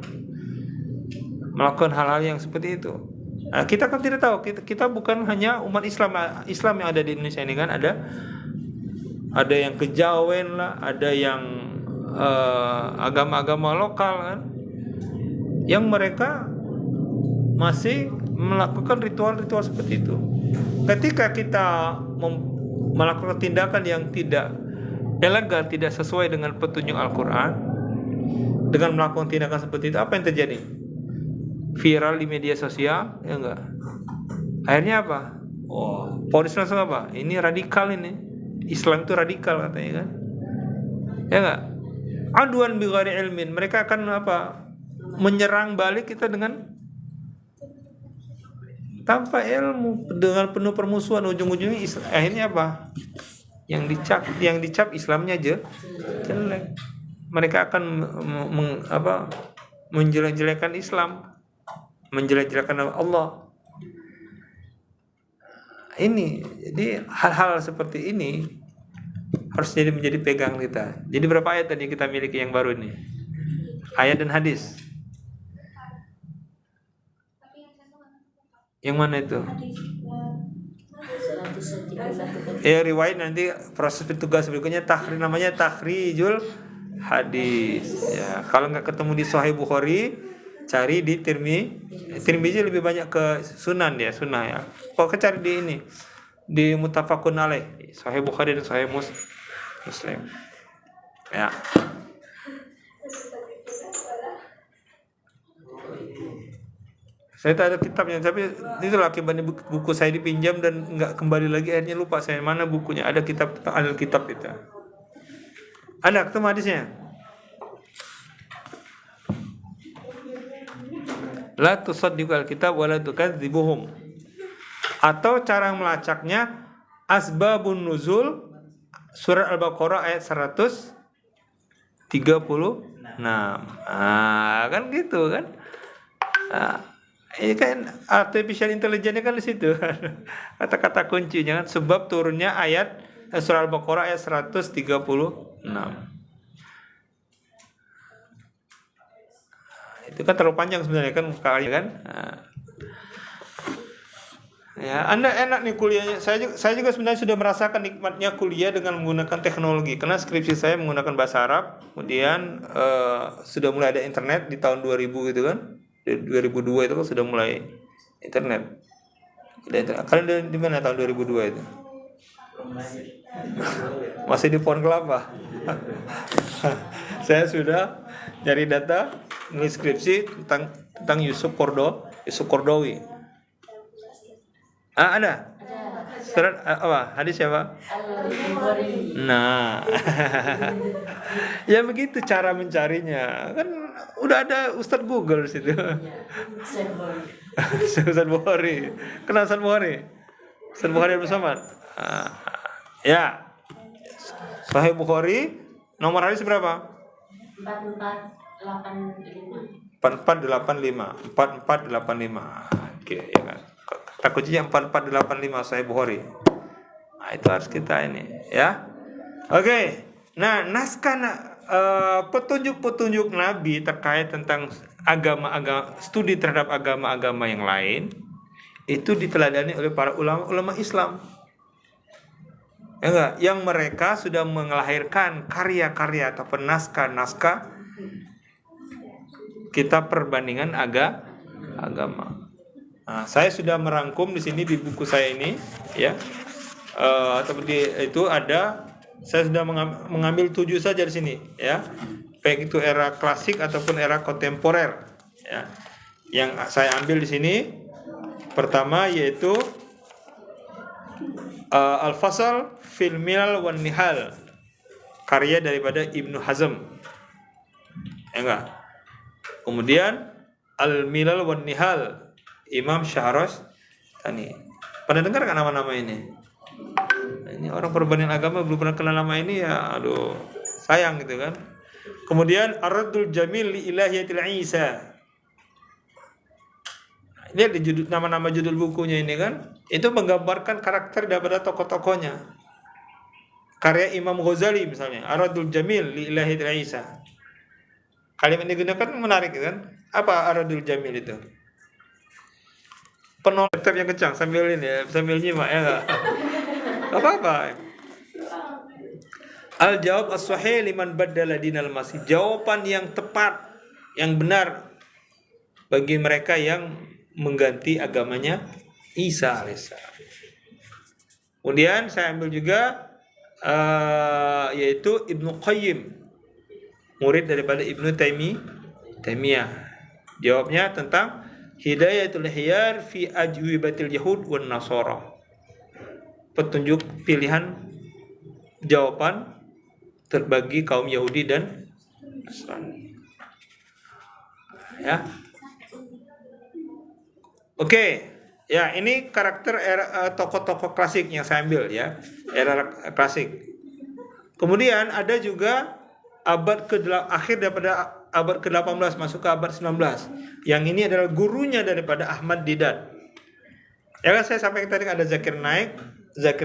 melakukan hal-hal yang seperti itu. Nah, kita kan tidak tahu, kita bukan hanya umat Islam yang ada di Indonesia ini kan, ada yang kejawen lah, ada yang agama-agama lokal kan, yang mereka masih melakukan ritual-ritual seperti itu. Ketika kita melakukan tindakan yang tidak elegan, tidak sesuai dengan petunjuk Al-Quran, dengan melakukan tindakan seperti itu, apa yang terjadi? Viral di media sosial, ya enggak? Akhirnya apa? Polisi langsung apa? Ini radikal ini. Islam itu radikal katanya kan? Ya enggak? Aduan bighairi ilmin. Mereka akan apa? Menyerang balik kita dengan tanpa ilmu, dengan penuh permusuhan. Ujung-ujungnya akhirnya apa? Yang dicap Islamnya jelek. Mereka akan menjelek-jelekan Islam, menjelek-jelekan Allah. Jadi hal-hal seperti ini harus menjadi pegang kita. Jadi berapa ayat tadi kita miliki yang baru ini? Ayat dan hadis. Yang mana itu? Riwayat nanti proses tugas berikutnya namanya takhrijul hadis. Ya, kalau nggak ketemu di Sahih Bukhari, cari di Tirmizi lebih banyak ke sunan ya. Pokoknya cari di ini di muttafaqun alaih, Sahih Bukhari dan Sahih Muslim. Ya. Saya tak ada kitabnya, tapi itulah akibatnya buku saya dipinjam dan nggak kembali lagi, akhirnya lupa saya mana bukunya. Ada kitab itu. Ada ketemu hadisnya? La tusaddiqu al-kitab wa la tukadzibuhum. Atau cara melacaknya asbabun nuzul surat Al-Baqarah ayat 136. Kan gitu kan? Ini kan artificial intelligence kan di situ. Kata-kata kuncinya kan sebab turunnya ayat surah Al-Baqarah ayat 136. Itu kan terlalu panjang sebenarnya kan kali kan. Ya, Anda enak nih kuliahnya. Saya juga sebenarnya sudah merasakan nikmatnya kuliah dengan menggunakan teknologi. Karena skripsi saya menggunakan bahasa Arab. Kemudian sudah mulai ada internet di tahun 2000 gitu kan. 2002 itu kan sudah mulai internet. Kalian di mana tahun 2002 itu? Masih di pohon kelapa. Saya sudah cari data, nulis skripsi tentang Yusuf Qaradawi. Ada? Surat apa? Hadis siapa? Nah. Ya begitu cara mencarinya. Kan udah ada Ustadz Google di situ. Ustadz Bukhari. Kenal Ustadz Bukhari? Ustadz Bukhari bersama. Ya. Sahih Bukhari nomor hadis berapa? 4485. 4485. Oke, ya kan. Takutnya 4485 Sahih Bukhari. Nah, itu harus kita ini, ya. Oke. Nah, naskah petunjuk-petunjuk Nabi terkait tentang agama-agama, studi terhadap agama-agama yang lain itu diteladani oleh para ulama Islam. Ya enggak? Yang mereka sudah melahirkan karya-karya atau naskah-naskah kitab perbandingan agama. Nah, saya sudah merangkum di sini di buku saya ini, ya. Itu ada. Saya sudah mengambil 7 saja di sini, ya. Baik itu era klasik ataupun era kontemporer, ya. Yang saya ambil di sini pertama yaitu Al-Fasal fil Milal wan Nihal, karya daripada Ibnu Hazm. Ya enggak? Kemudian Al-Milal wan Nihal Imam Syahrastani. Pernah dengar kan nama-nama ini? Ini orang perbandingan agama belum pernah kenal nama ini, ya aduh sayang gitu kan. Kemudian Ar-Raddul Jamil li Ilahiyatil Isa. Lihat di judul, nama-nama judul bukunya ini kan, itu menggambarkan karakter daripada tokoh-tokohnya. Karya Imam Ghazali misalnya, Ar-Raddul Jamil li Ilahiyatil Isa. Kalimat yang digunakan menarik kan? Apa Ar-Raddul Jamil itu? Penol laptop yang kencang sambil ini ya, sambil nyimak ya enggak? Apa-apa. Al-jawab as-sahih liman baddala dinal masih. Jawaban yang tepat, yang benar bagi mereka yang mengganti agamanya Isa alaihissalam. Kemudian saya ambil juga yaitu Ibnu Qayyim, murid daripada Ibnu Taimiyah. Jawabnya tentang Hidayatul Hiyar fi ajwibatil Yahud wan Nasara. Petunjuk pilihan jawaban terbagi kaum Yahudi dan Nasrani. Ya. Oke. Ya, ini karakter era tokoh-tokoh klasik yang saya ambil ya. Era klasik. Kemudian ada juga akhir daripada abad ke-18 masuk ke abad 19. Yang ini adalah gurunya daripada Ahmad Didat. Ya kan saya sampaikan tadi ada Zakir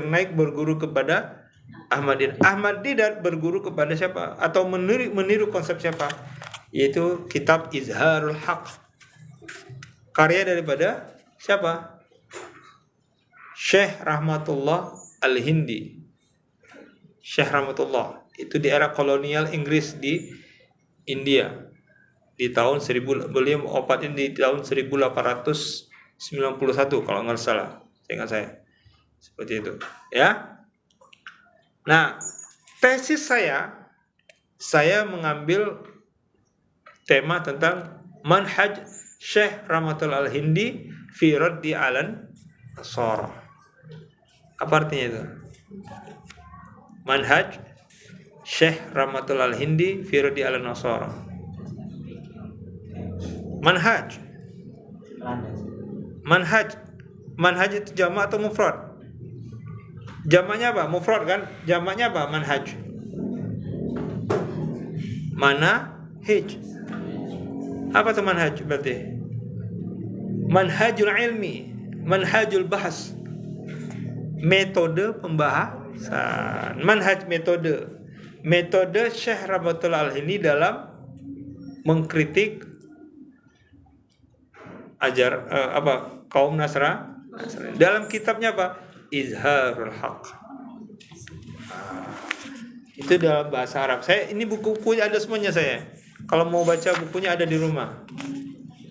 Naik berguru kepada Ahmad Didat. Ahmad Didat berguru kepada siapa? Atau meniru konsep siapa? Yaitu kitab Izharul Haq. Karya daripada siapa? Syekh Rahmatullah Al-Hindi. Syekh Rahmatullah itu di era kolonial Inggris di India di tahun 1000, beliau wafatnya di tahun 1891 kalau nggak salah, ingat saya seperti itu ya. Nah, tesis saya mengambil tema tentang manhaj Syekh Rahmatullah Al-Hindi fi raddi alan nasara. Apa artinya itu? Manhaj Syekh Rahmatullah Al-Hindi fi raddi alan nasara. Manhaj itu jamak atau mufrad? Jamaknya apa? Mufrad kan? Jamaknya apa? Manhaj. Manahij. Apa itu manhaj berarti? Manhajul ilmi, manhajul bahas. Metode pembahasan. Manhaj metode. Metode Syekh Rahmatullah Al-Hindi dalam mengkritik kaum Nasrani. Dalam kitabnya apa? Izharul Haq. Itu dalam bahasa Arab. Saya ini buku-bukunya ada semuanya saya. Kalau mau baca bukunya ada di rumah.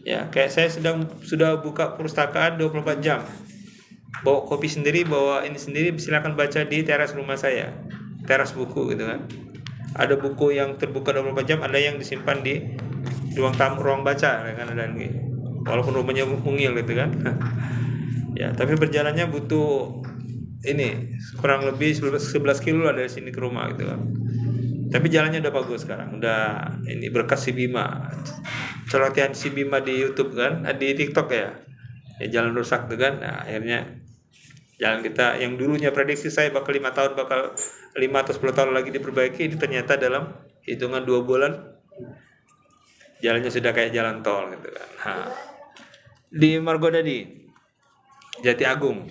Ya, kayak saya sudah buka perpustakaan 24 jam. Bawa kopi sendiri, bawa ini sendiri, silakan baca di teras rumah saya. Teras buku gitu kan. Ada buku yang terbuka 24 jam, ada yang disimpan di ruang tamu, ruang baca kan ada gitu. Walaupun rumahnya mungil gitu kan. Ya, tapi berjalannya butuh ini kurang lebih 11 kilo lah dari sini ke rumah gitu kan. Tapi jalannya udah bagus sekarang. Udah ini berkat si Bima. Celotehan si Bima di YouTube kan, di TikTok ya. Ya jalan rusak tuh kan. Nah, akhirnya jalan kita yang dulunya prediksi saya bakal 5 tahun, bakal 5 atau 10 tahun lagi diperbaiki, ini ternyata dalam hitungan 2 bulan jalannya sudah kayak jalan tol gitu kan. Nah, di Margodadi, Jati Agung,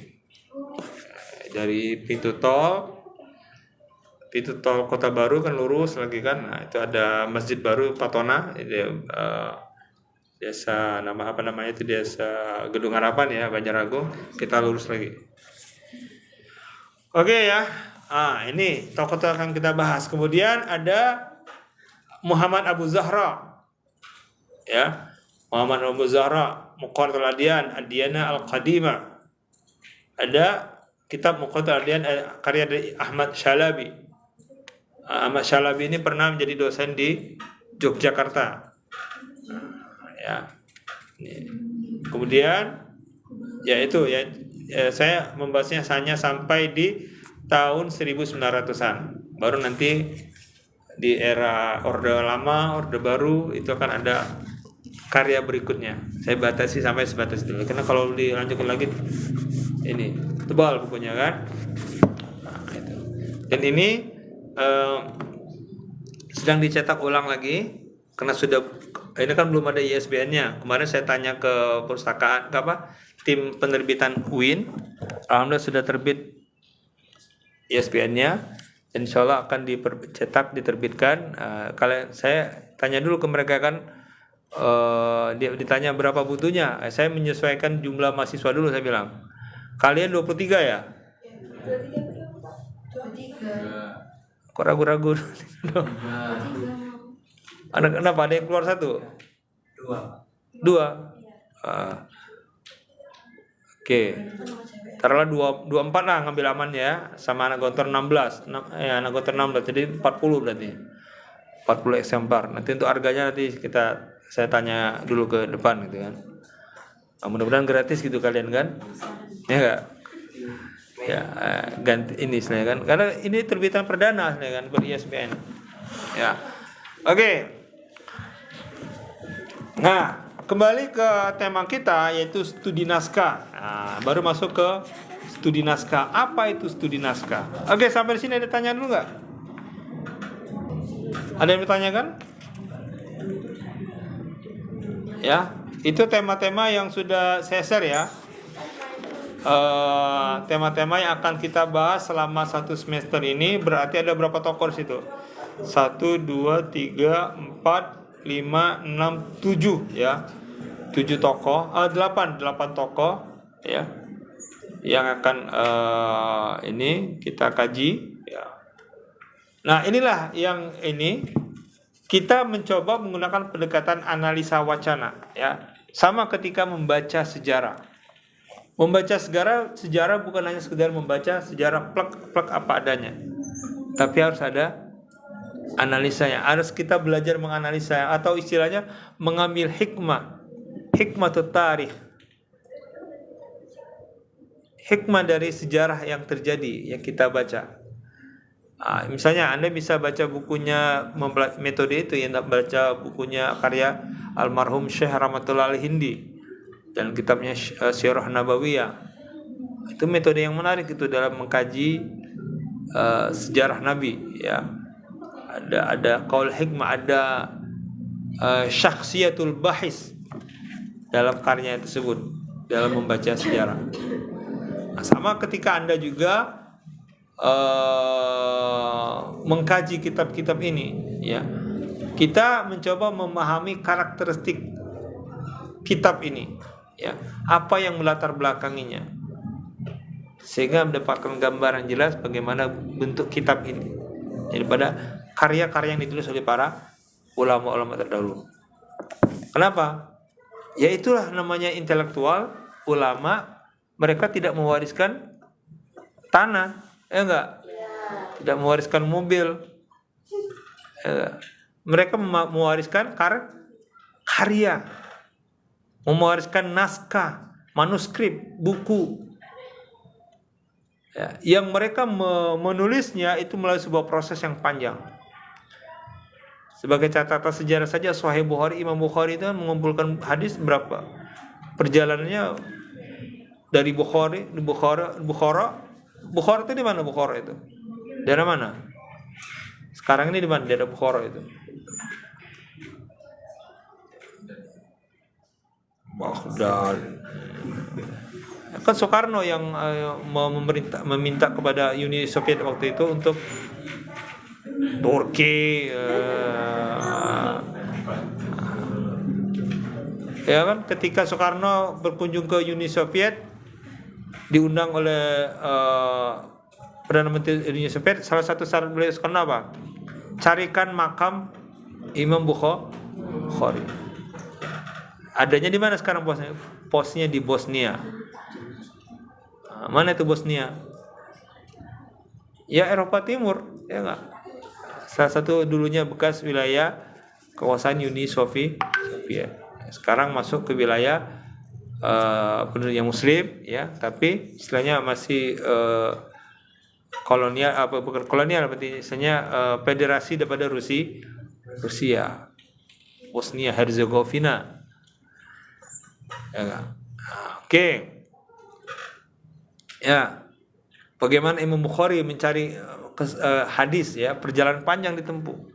dari pintu tol Kota Baru kan lurus lagi kan. Nah, itu ada masjid baru Patona, desa nama apa namanya itu, desa Gedung Harapan ya, Banjaragung. Kita lurus lagi. Oke ya. Ini tokoh-tokoh yang kita bahas. Kemudian ada Muhammad Abu Zahra. Ya. Muhammad Abu Zahra, Muqarratul Adiyan, Ad-Diyana Al-Qadimah. Ada kitab Muqarratul Adiyan karya dari Ahmad Syalabi. Ahmad Syalabi ini pernah menjadi dosen di Yogyakarta. Ya. Kemudian yaitu saya membahasnya hanya sampai di tahun 1900-an. Baru nanti di era Orde Lama, Orde Baru itu akan ada karya berikutnya. Saya batasi sampai sebatas dulu. Karena kalau dilanjutkan lagi ini tebal bukunya kan. Nah, itu. Dan ini sedang dicetak ulang lagi karena ini kan belum ada ISBN-nya. Kemarin saya tanya ke perpustakaan tim penerbitan UIN. Alhamdulillah sudah terbit ISBN-nya. Insya Allah akan diterbitkan. Kalian, saya tanya dulu ke mereka kan, dia ditanya berapa butuhnya. Saya menyesuaikan jumlah mahasiswa dulu, saya bilang. Kalian 23 ya? 23. Kok ragu-ragu? Kenapa ada yang keluar 1? 2. Oke. Taruhlah 24 lah ngambil amannya ya, sama anak gontor 16. Anak gontor 16 jadi 40 berarti. 40 eksemplar. Nanti untuk harganya nanti saya tanya dulu ke depan gitu kan. Mudah-mudahan gratis gitu kalian kan? Ya enggak? Ya, ganti ini istilahnya kan. Karena ini terbitan perdana istilahnya kan per ISBN. Ya. Oke. Nah, kembali ke tema kita yaitu studi naskah. Nah, baru masuk ke studi naskah. Apa itu studi naskah? Oke, sampai di sini ada tanya dulu nggak? Ada yang bertanyakan? Ya, itu tema-tema yang sudah saya share ya. Tema-tema yang akan kita bahas selama 1 semester ini. Berarti ada berapa tokoh di situ? 1, 2, 3, 4, 5, 6, 7 ya. 7 tokoh, 8 tokoh ya. yang akan ini kita kaji ya. Nah, inilah yang ini kita mencoba menggunakan pendekatan analisa wacana ya. Sama ketika membaca sejarah. Membaca sejarah bukan hanya sekedar membaca sejarah plek apa adanya. Tapi harus ada analisanya. Harus kita belajar menganalisa atau istilahnya mengambil hikmah tarikh. Hikmah dari sejarah yang terjadi yang kita baca. Misalnya Anda bisa baca bukunya metode itu ya, baca bukunya karya almarhum Syekh Rahmatullah Al-Hindi dan kitabnya Sirah Nabawiyah. Itu metode yang menarik itu dalam mengkaji sejarah Nabi ya. Ada qaul hikmah, ada syakhsiyatul bahis dalam karya tersebut dalam membaca sejarah. Nah, sama ketika Anda juga mengkaji kitab-kitab ini ya, kita mencoba memahami karakteristik kitab ini ya, apa yang melatar belakanginya sehingga mendapatkan gambaran jelas bagaimana bentuk kitab ini daripada karya-karya yang ditulis oleh para ulama-ulama terdahulu. Kenapa? Ya itulah namanya intelektual, ulama, mereka tidak mewariskan tanah, ya enggak? Tidak mewariskan mobil. Mereka mewariskan karya, mewariskan naskah, manuskrip, buku. Ya, yang mereka menulisnya itu melalui sebuah proses yang panjang. Sebagai catatan sejarah saja, Sahih Bukhari, Imam Bukhari itu mengumpulkan hadis berapa? Perjalanannya dari Bukhara itu di mana Bukhara itu? Daerah mana? Sekarang ini di mana daerah Bukhara itu? Baghdad. Kan Soekarno yang meminta kepada Uni Soviet waktu itu untuk Turki ya kan, ketika Soekarno berkunjung ke Uni Soviet diundang oleh Perdana Menteri Uni Soviet, salah satu syarat beliau Soekarno apa? Carikan makam Imam Bukhari. Adanya di mana sekarang posnya? Posnya di Bosnia. Mana itu Bosnia? Ya Eropa Timur, ya enggak? Salah satu dulunya bekas wilayah kawasan Uni Soviet. Sekarang masuk ke wilayah penduduk yang Muslim, ya, tapi istilahnya masih kolonial, apa bukan kolonial, berarti istilahnya federasi daripada Rusia, Bosnia Herzegovina. Ya enggak? Oke. Ya, bagaimana Imam Bukhari mencari hadis ya, perjalanan panjang ditempuh.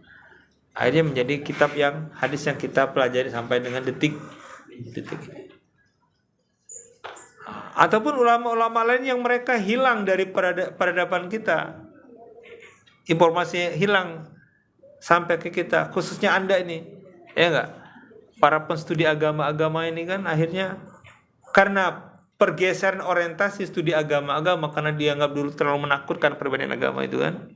Akhirnya menjadi kitab yang hadis yang kita pelajari sampai dengan detik ini. Ataupun ulama-ulama lain yang mereka hilang dari peradaban kita. Informasinya hilang sampai ke kita, khususnya Anda ini. Ya enggak? Para penstudi agama-agama ini kan akhirnya karena pergeseran orientasi studi agama-agama karena dianggap dulu terlalu menakutkan perbedaan agama itu kan,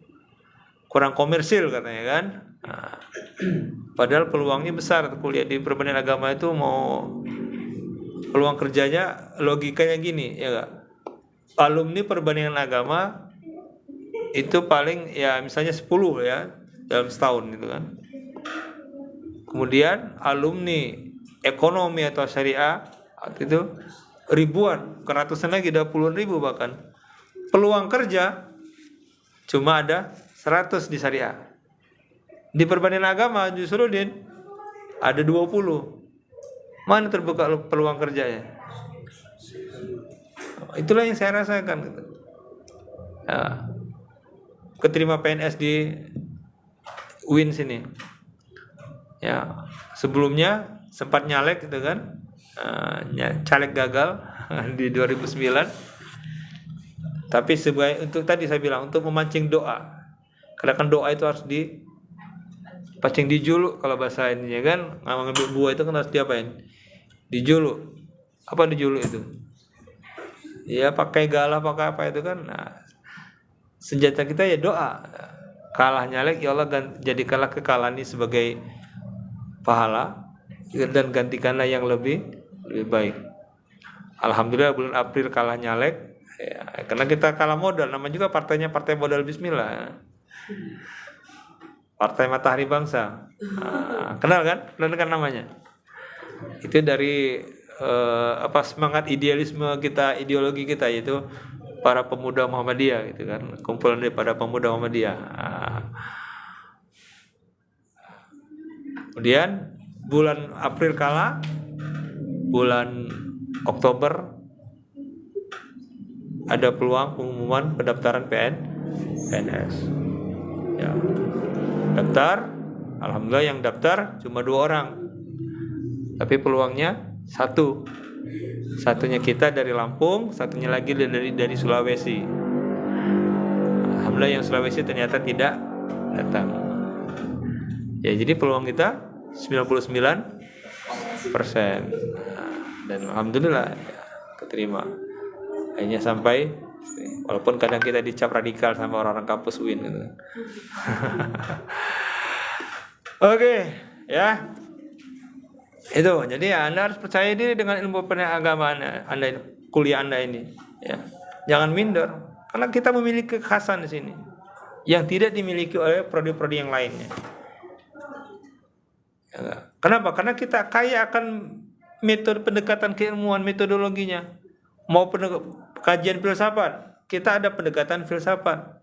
kurang komersil katanya kan. Nah, padahal peluangnya besar kuliah di perbedaan agama itu, mau peluang kerjanya logikanya gini ya enggak, alumni perbandingan agama itu paling ya misalnya 10 ya dalam setahun gitu kan. Kemudian alumni ekonomi atau syariah itu ribuan, ke ratusan lagi, udah puluhan ribu bahkan. Peluang kerja cuma ada 100 di syariah. Di perbandingan agama justru ada 20. Mana terbuka peluang kerjanya? Itulah yang saya rasakan. Ya, keterima PNS di UIN sini. Ya, sebelumnya sempat nyalek gitu kan. Caleg gagal di 2009. Tapi untuk tadi saya bilang untuk memancing doa. Karena kan doa itu harus dipancing, dijuluk kalau bahasa ininya kan. Ngambil buah itu kan harus diapain? Dijuluk. Apa dijuluk itu? ya pakai galah pakai apa itu kan. Nah, senjata kita ya doa. Kalah nyalek ya Allah jadikanlah kekalahan ini sebagai pahala dan gantikanlah yang lebih baik. Alhamdulillah bulan April kalah nyalek ya, karena kita kalah modal. Namanya juga partainya partai modal bismillah. Partai Matahari Bangsa. Nah, kenal kan namanya? Itu dari semangat idealisme kita, ideologi kita, yaitu para pemuda Muhammadiyah gitu kan, kumpulan daripada pemuda Muhammadiyah. Kemudian bulan April kalah, bulan Oktober ada peluang pengumuman pendaftaran PNS. Ya. Daftar, alhamdulillah yang daftar cuma 2 orang, tapi peluangnya satunya kita dari Lampung, satunya lagi dari Sulawesi. Alhamdulillah yang Sulawesi ternyata tidak datang. Ya, jadi peluang kita 99%. Dan alhamdulillah ya, keterima. Akhirnya sampai, walaupun kadang kita dicap radikal sama orang-orang kampus UIN gitu. Oke, ya. Itu, jadi ya Anda harus percaya diri dengan ilmu pengetahuan Anda, kuliah Anda ini, ya. Jangan minder, karena kita memiliki kekhasan di sini yang tidak dimiliki oleh prodi-prodi yang lainnya. Ya, kenapa? Karena kita kaya akan metode pendekatan keilmuan, metodologinya. Mau kajian filsafat, kita ada pendekatan filsafat.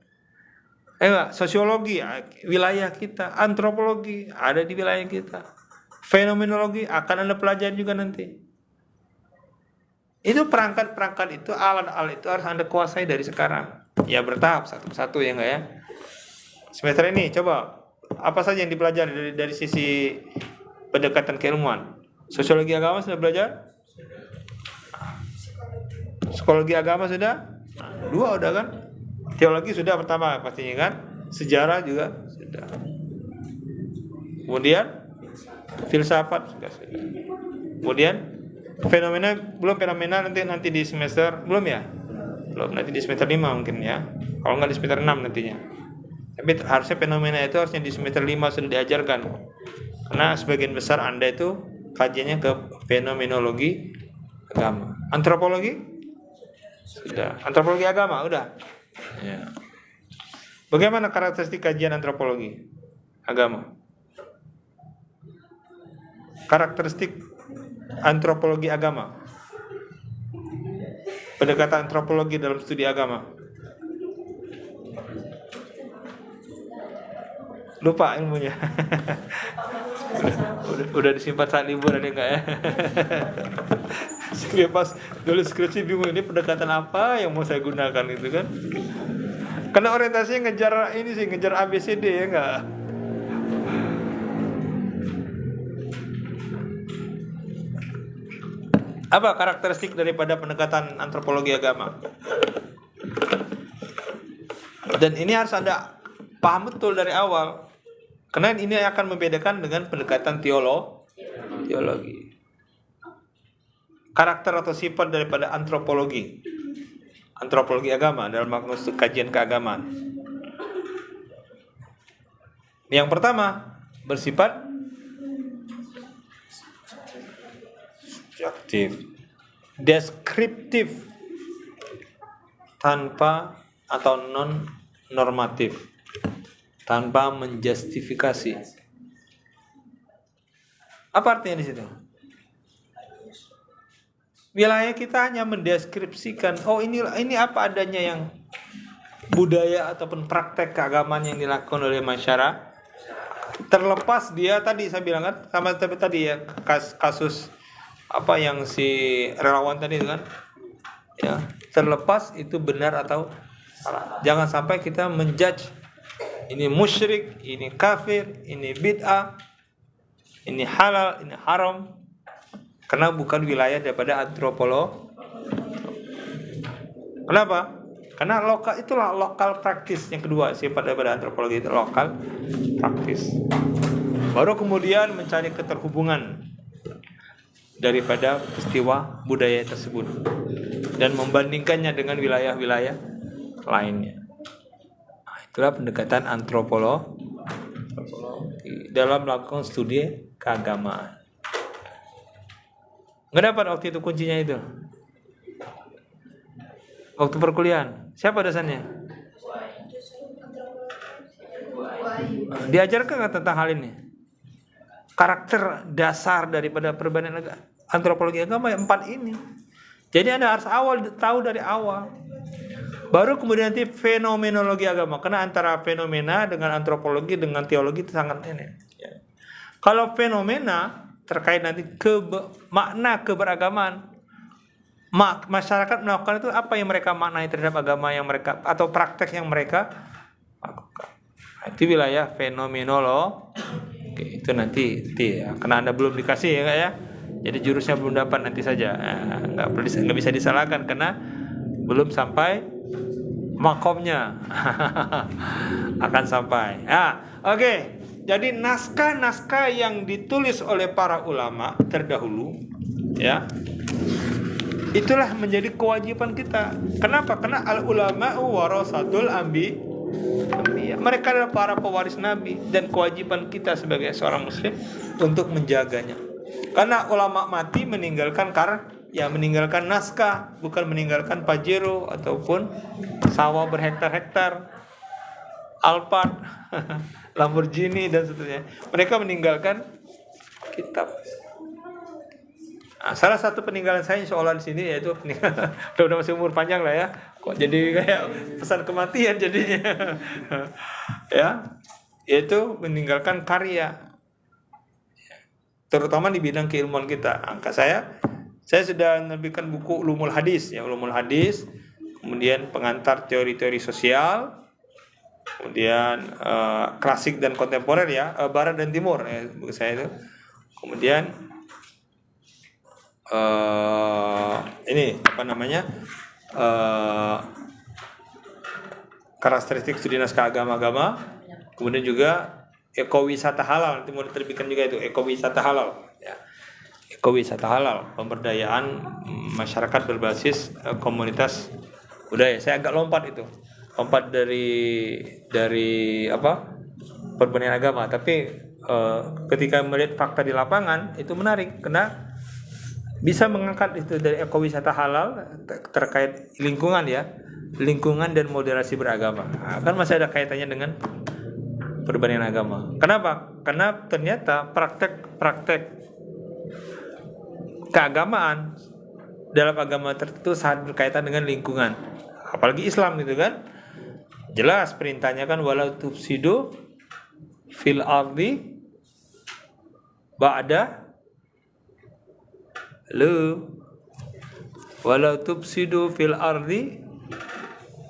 Sosiologi, wilayah kita, antropologi ada di wilayah kita. Fenomenologi akan Anda pelajari juga nanti. Itu perangkat-perangkat itu, alat-alat itu harus Anda kuasai dari sekarang. Ya bertahap satu-satu ya enggak ya. Semester ini coba apa saja yang dipelajari dari sisi pendekatan keilmuan. Sosiologi agama sudah belajar? Psikologi agama sudah? 2 udah kan? Teologi sudah pertama pastinya kan? Sejarah juga sudah. Kemudian filsafat sudah. Kemudian fenomena nanti di semester belum ya? Belum, nanti di semester 5 mungkin ya. Kalau enggak di semester 6 nantinya. Tapi harusnya fenomena itu harusnya di semester 5 sudah diajarkan. Karena sebagian besar Anda itu kajiannya ke fenomenologi agama. Antropologi? Sudah. Antropologi agama udah. Ya. Bagaimana karakteristik kajian antropologi agama? Karakteristik antropologi agama. Pendekatan antropologi dalam studi agama. Lupa ilmunya. udah disimpan saat liburan ya enggak ya? Saya pas dulu skripsi bingung ini pendekatan apa yang mau saya gunakan itu kan. Karena orientasinya ngejar ABCD ya enggak. Apa karakteristik daripada pendekatan antropologi agama? Dan ini harus Anda paham betul dari awal. Karena ini akan membedakan dengan pendekatan teologi. Karakter atau sifat daripada antropologi agama dalam makna kajian keagamaan. Yang pertama, bersifat subjektif, deskriptif, tanpa atau non normatif, tanpa menjustifikasi. Apa artinya di situ? Wilayah kita hanya mendeskripsikan, ini apa adanya yang budaya ataupun praktek keagamaan yang dilakukan oleh masyarakat. Terlepas dia tadi saya bilang kan, sama tadi ya kasus apa yang si relawan tadi itu kan, ya terlepas itu benar atau salah. Jangan sampai kita menjudge ini musyrik, ini kafir, ini bid'ah, ini halal, ini haram. Karena bukan wilayah daripada antropolog. Kenapa? Karena itulah lokal praktis. Yang kedua, sifat daripada antropologi itu lokal praktis. Baru kemudian mencari keterhubungan daripada peristiwa budaya tersebut dan membandingkannya dengan wilayah-wilayah lainnya. Nah, itulah pendekatan antropologi dalam melakukan studi keagamaan. Nggak dapat waktu itu kuncinya itu. Waktu perkuliahan, siapa dosennya? Diajarkan nggak tentang hal ini? Karakter dasar daripada perbandingan antropologi agama yang 4 ini. Jadi Anda harus tahu dari awal. Baru kemudian nanti fenomenologi agama. Karena antara fenomena dengan antropologi dengan teologi itu sangat ini. Ya. Kalau fenomena terkait nanti makna keberagaman, masyarakat melakukan itu apa yang mereka maknai terhadap agama yang mereka atau praktek yang mereka lakukan. Nah, itu wilayah fenomenologi. Oke, itu nanti ya. Karena Anda belum dikasih ya Kak ya. Jadi jurusnya belum dapat, nanti saja. Nggak bisa disalahkan karena belum sampai makomnya. Akan sampai. Oke. Jadi naskah-naskah yang ditulis oleh para ulama terdahulu, ya, itulah menjadi kewajiban kita. Kenapa? Karena al ulama warasatul anbiya. Mereka adalah para pewaris Nabi dan kewajiban kita sebagai seorang Muslim untuk menjaganya. Karena ulama mati meninggalkan meninggalkan naskah, bukan meninggalkan pajero ataupun sawah berhektar-hektar, Alphard, Lamborghini dan seterusnya. Mereka meninggalkan kitab. Nah, salah satu peninggalan saya insya Allah di sini yaitu udah masih umur panjang lah ya. Kok jadi kayak pesan kematian jadinya. Ya, yaitu meninggalkan karya. Terutama di bidang keilmuan kita. Angka saya sudah menerbitkan buku Ulumul Hadis, ya Ulumul Hadis, kemudian pengantar teori-teori sosial, kemudian klasik dan kontemporer ya, barat dan timur ya buku saya itu. Kemudian ini apa namanya? Karakteristik studi naskah agama-agama, kemudian juga ekowisata halal, nanti mau diterbitkan juga itu ekowisata halal ya. Ekowisata halal, pemberdayaan masyarakat berbasis komunitas budaya. Saya agak lompat dari apa perbandingan agama, tapi ketika melihat fakta di lapangan itu menarik karena bisa mengangkat itu dari ekowisata halal terkait lingkungan ya, lingkungan dan moderasi beragama. Nah, kan masih ada kaitannya dengan perbandingan agama. Kenapa? Karena ternyata praktek keagamaan dalam agama tertentu sangat berkaitan dengan lingkungan. Apalagi Islam gitu kan. Jelas perintahnya kan walau tufsidu fil ardi ba'da walau tufsidu fil ardi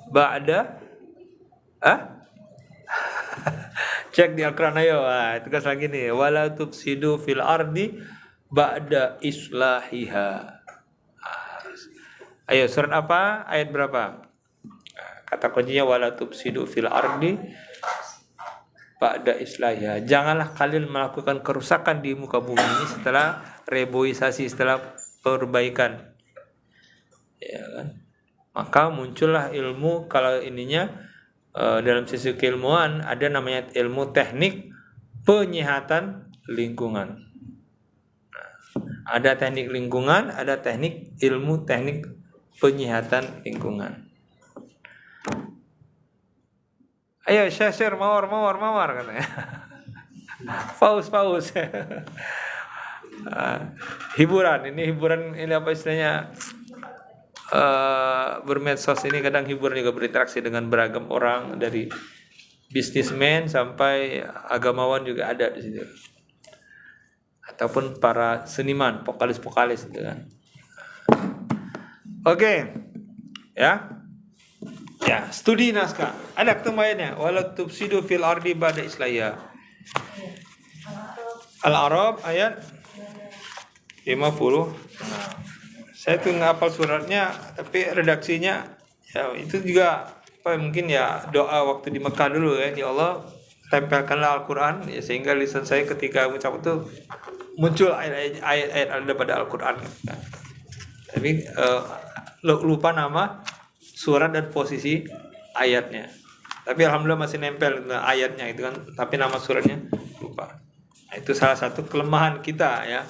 ba'da cek di Al-Quran ayo. Tugas lagi nih, walau tufsidu fil ardi ba'da islahiha. Ayo surat apa? Ayat berapa? Kata kuncinya walau tufsidu fil ardi ba'da islahiha. Janganlah kalian melakukan kerusakan di muka bumi ini setelah reboisasi, setelah perbaikan. Ya kan? Maka muncullah ilmu, kalau ininya dalam sisi keilmuan ada namanya ilmu teknik penyihatan lingkungan. Ada teknik lingkungan, ada ilmu teknik penyihatan lingkungan. Ayo syasir mawar katanya. Paus. Hiburan ini apa istilahnya, bermedsos ini kadang hiburan juga, berinteraksi dengan beragam orang dari bisnismen sampai agamawan juga ada di situ, ataupun para seniman vokalis gitu kan. Oke. Ya studi naskah ada ketemu ayatnya walau tufsidu fil ardi ba'da islahiha. Al-A'raf ayat 50. Saya tuh nggak hafal suratnya, tapi redaksinya ya itu juga mungkin ya doa waktu di Mekah dulu ya, Allah tempelkanlah Al-Quran ya, sehingga lisan saya ketika mengucap itu muncul ayat-ayat ada pada Al-Quran. Tapi lupa nama surat dan posisi ayatnya. Tapi alhamdulillah masih nempel ayatnya itu kan, tapi nama suratnya lupa. Nah, itu salah satu kelemahan kita ya,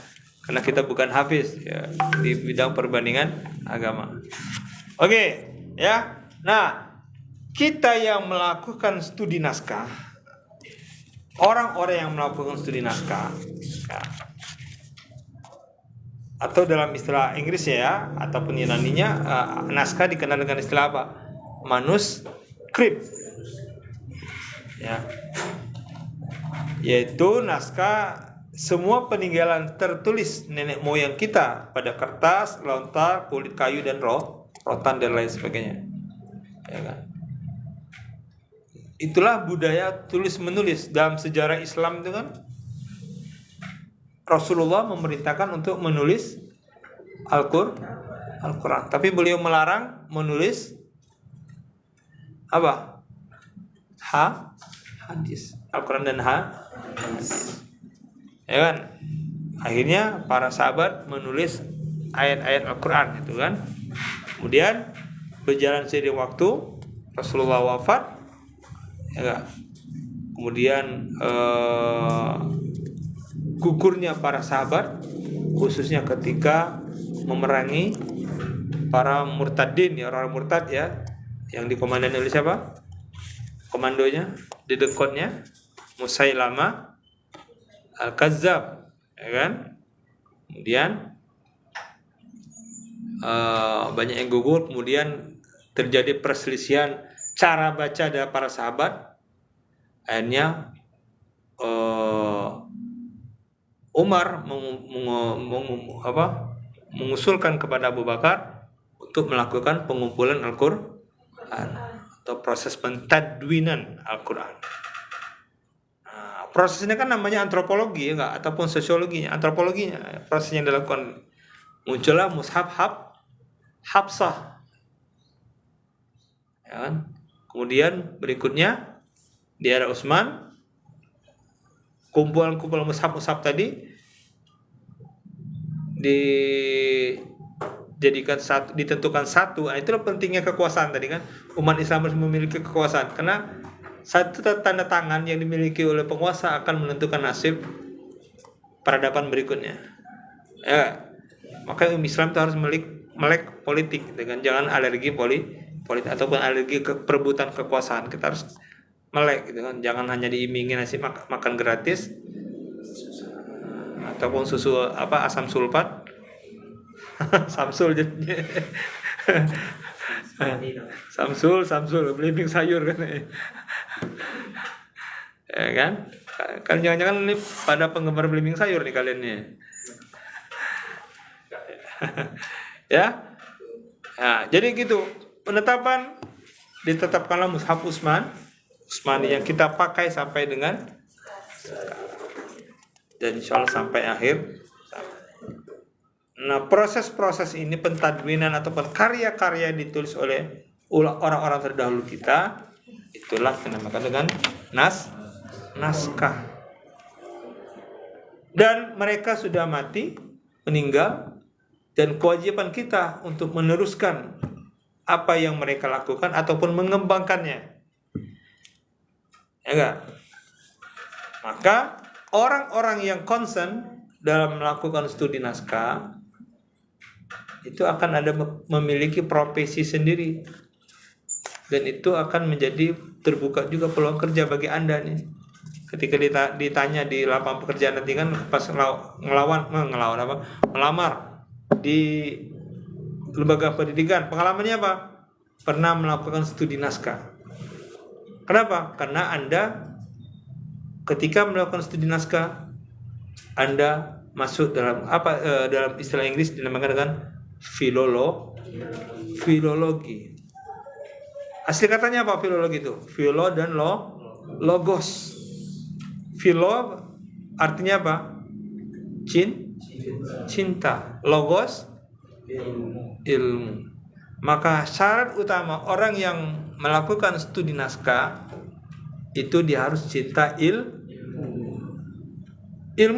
karena kita bukan hafiz ya, di bidang perbandingan agama. Oke, ya. Nah, kita yang melakukan studi naskah, orang-orang yang melakukan studi naskah ya, atau dalam istilah Inggris ya, ataupun Yunaninya, naskah dikenal dengan istilah apa? Manuskrip. Ya. Yaitu naskah semua peninggalan tertulis nenek moyang kita pada kertas, lontar, kulit kayu dan rotan dan lain sebagainya. Ya kan? Itulah budaya tulis menulis dalam sejarah Islam itu kan. Rasulullah memerintahkan untuk menulis Al-Quran, tapi beliau melarang menulis apa? Hadis. Al-Quran dan hadis. Ya kan? Akhirnya para sahabat menulis ayat-ayat Al-Quran itu kan. Kemudian berjalan seiring waktu, Rasulullah wafat. Ya kan? Kemudian gugurnya para sahabat, khususnya ketika memerangi para murtadin ya, orang murtad ya, yang dikomandoi oleh siapa? Komandonya, dedekotnya Musailamah Al-Kazzab, ya kan? Kemudian banyak yang gugur, kemudian terjadi perselisihan cara baca dari para sahabat. Akhirnya Umar mengusulkan kepada Abu Bakar untuk melakukan pengumpulan Al-Quran atau proses pentadwinan Al-Quran. Nah, proses ini kan namanya antropologi ya enggak, ataupun sosiologinya, antropologinya. Proses yang dilakukan, muncullah mushaf Hafsah. Ya kan? Kemudian berikutnya di era Utsman, kumpulan mushaf tadi dijadikan satu, ditentukan satu. Nah, itulah pentingnya kekuasaan tadi kan. Umat Islam harus memiliki kekuasaan, karena satu tanda tangan yang dimiliki oleh penguasa akan menentukan nasib peradaban berikutnya. Ya, maka umat Islam itu harus melek politik, dengan jangan alergi politik ataupun alergi ke perebutan kekuasaan. Kita harus melek gitu kan, jangan hanya diimingi nasi makan gratis ataupun susu asam sulfat Samsul jadinya Samsul belimbing sayur kan ya kan jangan-jangan ini pada penggemar belimbing sayur nih kalian nih ya. Nah, jadi gitu ditetapkanlah mushaf Utsmani yang kita pakai sampai dengan dan insyaallah sampai akhir. Nah, proses-proses ini pentadwinan ataupun karya-karya yang ditulis oleh orang-orang terdahulu kita, itulah dinamakan dengan naskah. Dan mereka sudah mati, meninggal, dan kewajiban kita untuk meneruskan apa yang mereka lakukan ataupun mengembangkannya. Ya enggak? Maka orang-orang yang concern dalam melakukan studi naskah itu akan memiliki profesi sendiri, dan itu akan menjadi terbuka juga peluang kerja bagi Anda nih. Ketika ditanya di lapangan pekerjaan nanti kan, pas melamar di lembaga pendidikan, pengalamannya apa? Pernah melakukan studi naskah. Kenapa? Karena Anda ketika melakukan studi naskah, Anda masuk dalam dalam istilah Inggris dinamakan dengan filologi. Asli katanya apa filologi itu? Philo dan logos. Philo artinya apa? Cinta. Logos ilmu. Maka syarat utama orang yang melakukan studi naskah itu dia harus cinta ilmu.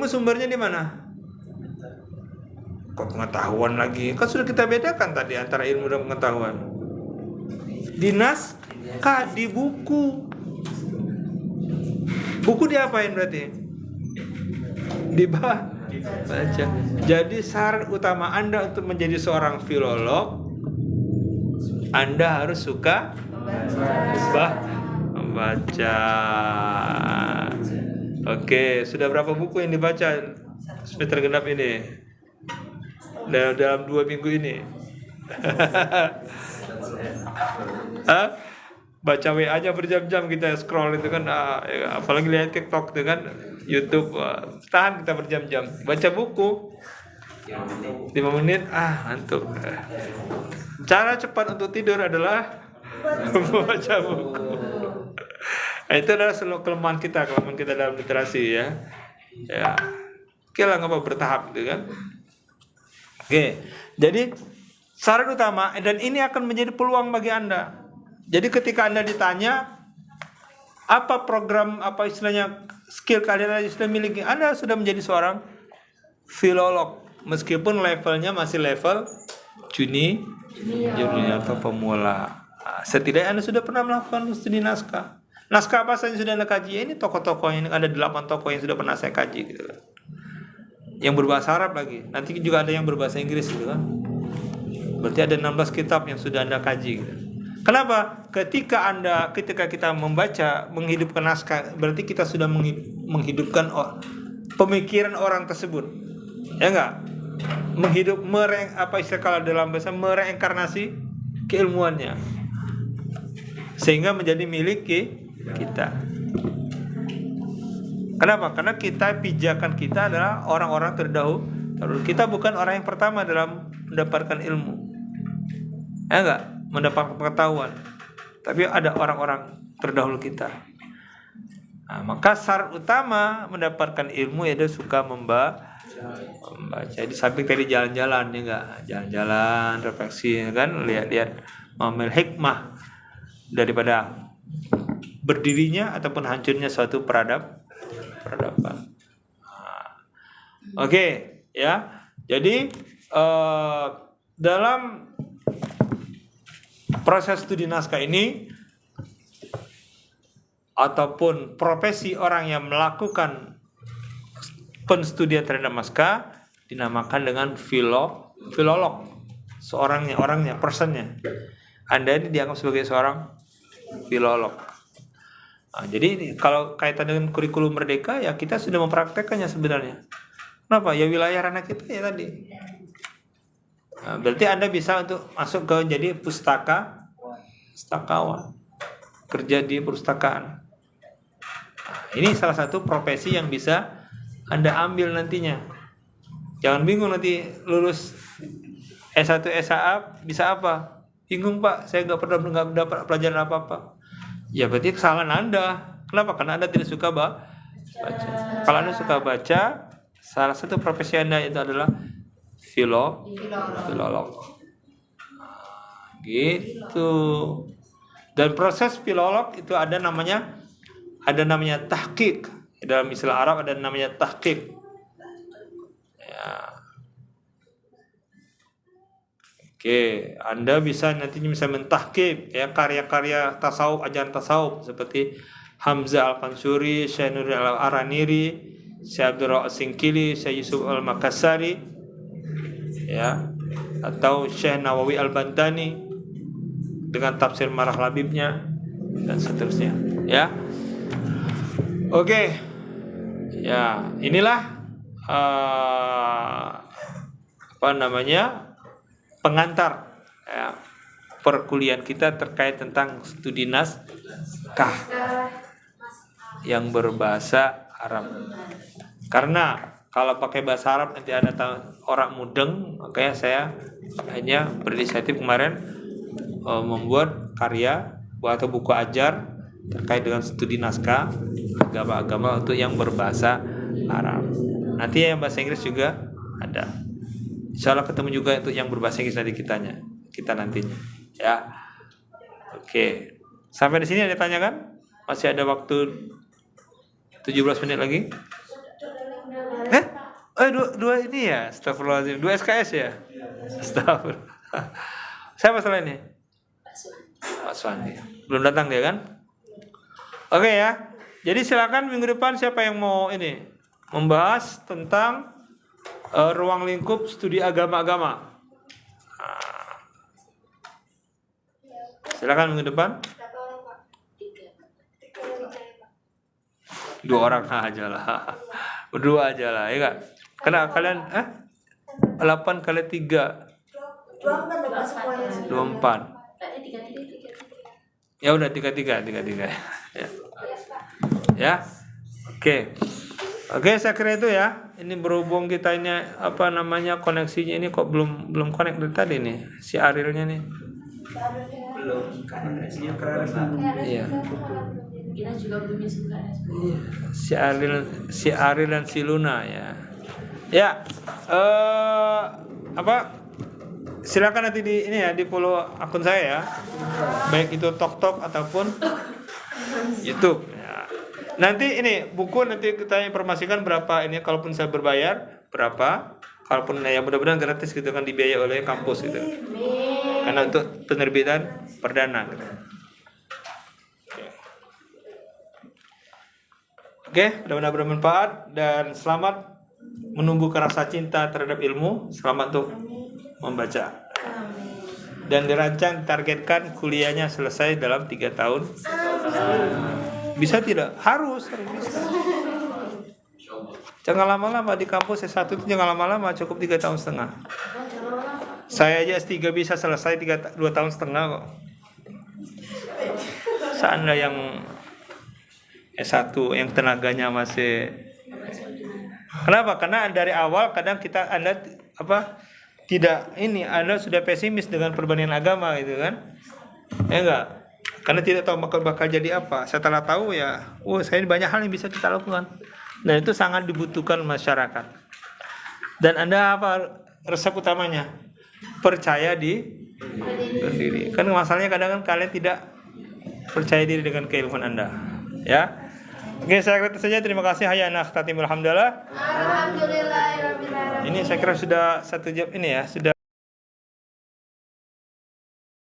Sumbernya di mana? Kok pengetahuan lagi? Kan sudah kita bedakan tadi antara ilmu dan pengetahuan. Di naskah, di buku. Buku diapain berarti? Dibaca. Jadi syarat utama Anda untuk menjadi seorang filolog, Anda harus suka membaca. Oke, sudah berapa buku yang dibaca semester genap ini? Dalam 2 minggu ini. Hah? Baca WA-nya berjam-jam kita scroll itu kan, apalagi lihat TikTok itu kan, YouTube, tahan kita berjam-jam. Baca buku 5 menit, ngantuk. Cara cepat untuk tidur adalah membaca buku. Itu adalah kelemahan kita dalam literasi ya. Ya, oke lah, nggak apa bertahap gitu kan. Oke, jadi syarat utama, dan ini akan menjadi peluang bagi Anda. Jadi ketika Anda ditanya apa program, apa istilahnya skill kalian yang sudah miliki, Anda sudah menjadi seorang filolog, meskipun levelnya masih level junior atau pemula. Setidaknya Anda sudah pernah melakukan studi naskah. Naskah apa saja yang sudah Anda kaji? Ini tokoh-tokoh ini ada 8 tokoh yang sudah pernah saya kaji gitu kan. Yang berbahasa Arab lagi. Nanti juga ada yang berbahasa Inggris gitu kan. Berarti ada 16 kitab yang sudah Anda kaji gitu. Kenapa? Ketika kita membaca, menghidupkan naskah, berarti kita sudah menghidupkan pemikiran orang tersebut. Ya enggak? Kalau dalam bahasa mereinkarnasi keilmuannya. Sehingga menjadi milik kita. Kenapa? Karena pijakan kita adalah orang-orang terdahulu. Kita bukan orang yang pertama dalam mendapatkan ilmu. Ya enggak? Mendapatkan pengetahuan. Tapi ada orang-orang terdahulu kita. Maka syarat utama mendapatkan ilmu yaitu suka membaca. Di samping tadi jalan-jalan, ya enggak? Jalan-jalan, refleksi kan, lihat-lihat, mengambil hikmah daripada berdirinya ataupun hancurnya suatu peradaban. Oke, ya. Jadi dalam proses studi naskah ini ataupun profesi orang yang melakukan penstudian terhadap naskah dinamakan dengan filolog. Orangnya, personnya. Anda ini dianggap sebagai seorang filolog. Jadi kalau kaitan dengan kurikulum Merdeka, ya kita sudah mempraktekannya sebenarnya. Kenapa? Ya wilayah ranah kita ya tadi. Berarti Anda bisa untuk masuk ke jadi pustakawan, kerja di perpustakaan. Ini salah satu profesi yang bisa Anda ambil nantinya. Jangan bingung nanti lulus S1 SAA bisa apa? Bingung Pak, saya nggak dapat pelajaran apa-apa. Ya berarti kesalahan Anda. Kenapa? Karena Anda tidak suka baca. Kalau Anda suka baca, salah satu profesi Anda itu adalah filolog. Gitu. Dan proses filolog itu ada namanya tahqiq. Dalam istilah Arab ada namanya tahqiq. Ya. Oke, Anda nantinya bisa mentahqiq ya karya-karya tasawuf, ajaran tasawuf seperti Hamzah Al-Qansuri, Syekh Nurul Al-Araniri, Syekh Abdul Singkili, Syekh Yusuf Al-Makassari, ya, atau Syekh Nawawi Al-Bantani dengan tafsir Marah Labibnya dan seterusnya, ya. Oke. Ya, inilah pengantar ya, perkuliahan kita terkait tentang studi naskah yang berbahasa Arab. Karena kalau pakai bahasa Arab nanti ada orang mudeng, makanya saya hanya berinisiatif kemarin membuat karya atau buku ajar terkait dengan studi naskah agama-agama untuk yang berbahasa Arab. Nanti yang bahasa Inggris juga ada. Insya Allah ketemu juga untuk yang berbahasa Inggris nanti kita nantinya, ya. Oke. Sampai di sini ada tanya kan? Masih ada waktu 17 menit lagi? Dua ini ya, astagfirullahaladzim. Dua SKS ya? Astagfirullah. Siapa salah ini? Pak Suwandi. Belum datang dia kan? Oke ya. Jadi silakan minggu depan siapa yang mau ini membahas tentang ruang lingkup studi agama-agama. Silakan minggu depan. 2 orang aja lah. Berdua aja lah, ya Kak. Karena kalian 8 kali 3 24. Berarti 3. Ya udah 3 ya. Ya. Oke, saya kira itu ya. Ini berhubung kita ini apa namanya koneksinya ini kok belum connect dari tadi nih si Arilnya nih. Belum karena isinya keras. Iya. Kita juga belum bisa Si Aril dan si Luna ya. Ya. Silakan nanti di follow akun saya ya. Baik itu TokTok ataupun YouTube ya. Nanti ini buku nanti kita informasikan berapa ini kalaupun saya berbayar berapa. Kalaupun ya mudah-mudahan gratis gitu kan dibiayai oleh kampus gitu. Karena untuk penerbitan perdana gitu. Oke, mudah-mudahan bermanfaat dan selamat menumbuhkan rasa cinta terhadap ilmu. Selamat untuk membaca. Dan ditargetkan kuliahnya selesai dalam 3 tahun. Bisa tidak? Harus bisa. Jangan lama-lama di kampus S1 itu jangan lama-lama, cukup 3 tahun setengah. Saya aja S3 bisa selesai 2 tahun setengah kok. Seandainya yang S1 yang tenaganya masih. Kenapa? Karena dari awal kadang Anda Anda sudah pesimis dengan perbandingan agama gitu kan? Ya enggak? Karena tidak tahu bakal jadi apa. Setelah tahu ya, saya banyak hal yang bisa kita lakukan. Dan itu sangat dibutuhkan masyarakat. Dan Anda resep utamanya? Percaya diri. Kan masalahnya kadang kalian tidak percaya diri dengan keilmuan Anda. Ya. Oke, saya kira itu saja. Terima kasih. Hayya naktatimul hamdalah. Alhamdulillahirabbil alamin. Ini saya kira sudah 1 jam ini ya, sudah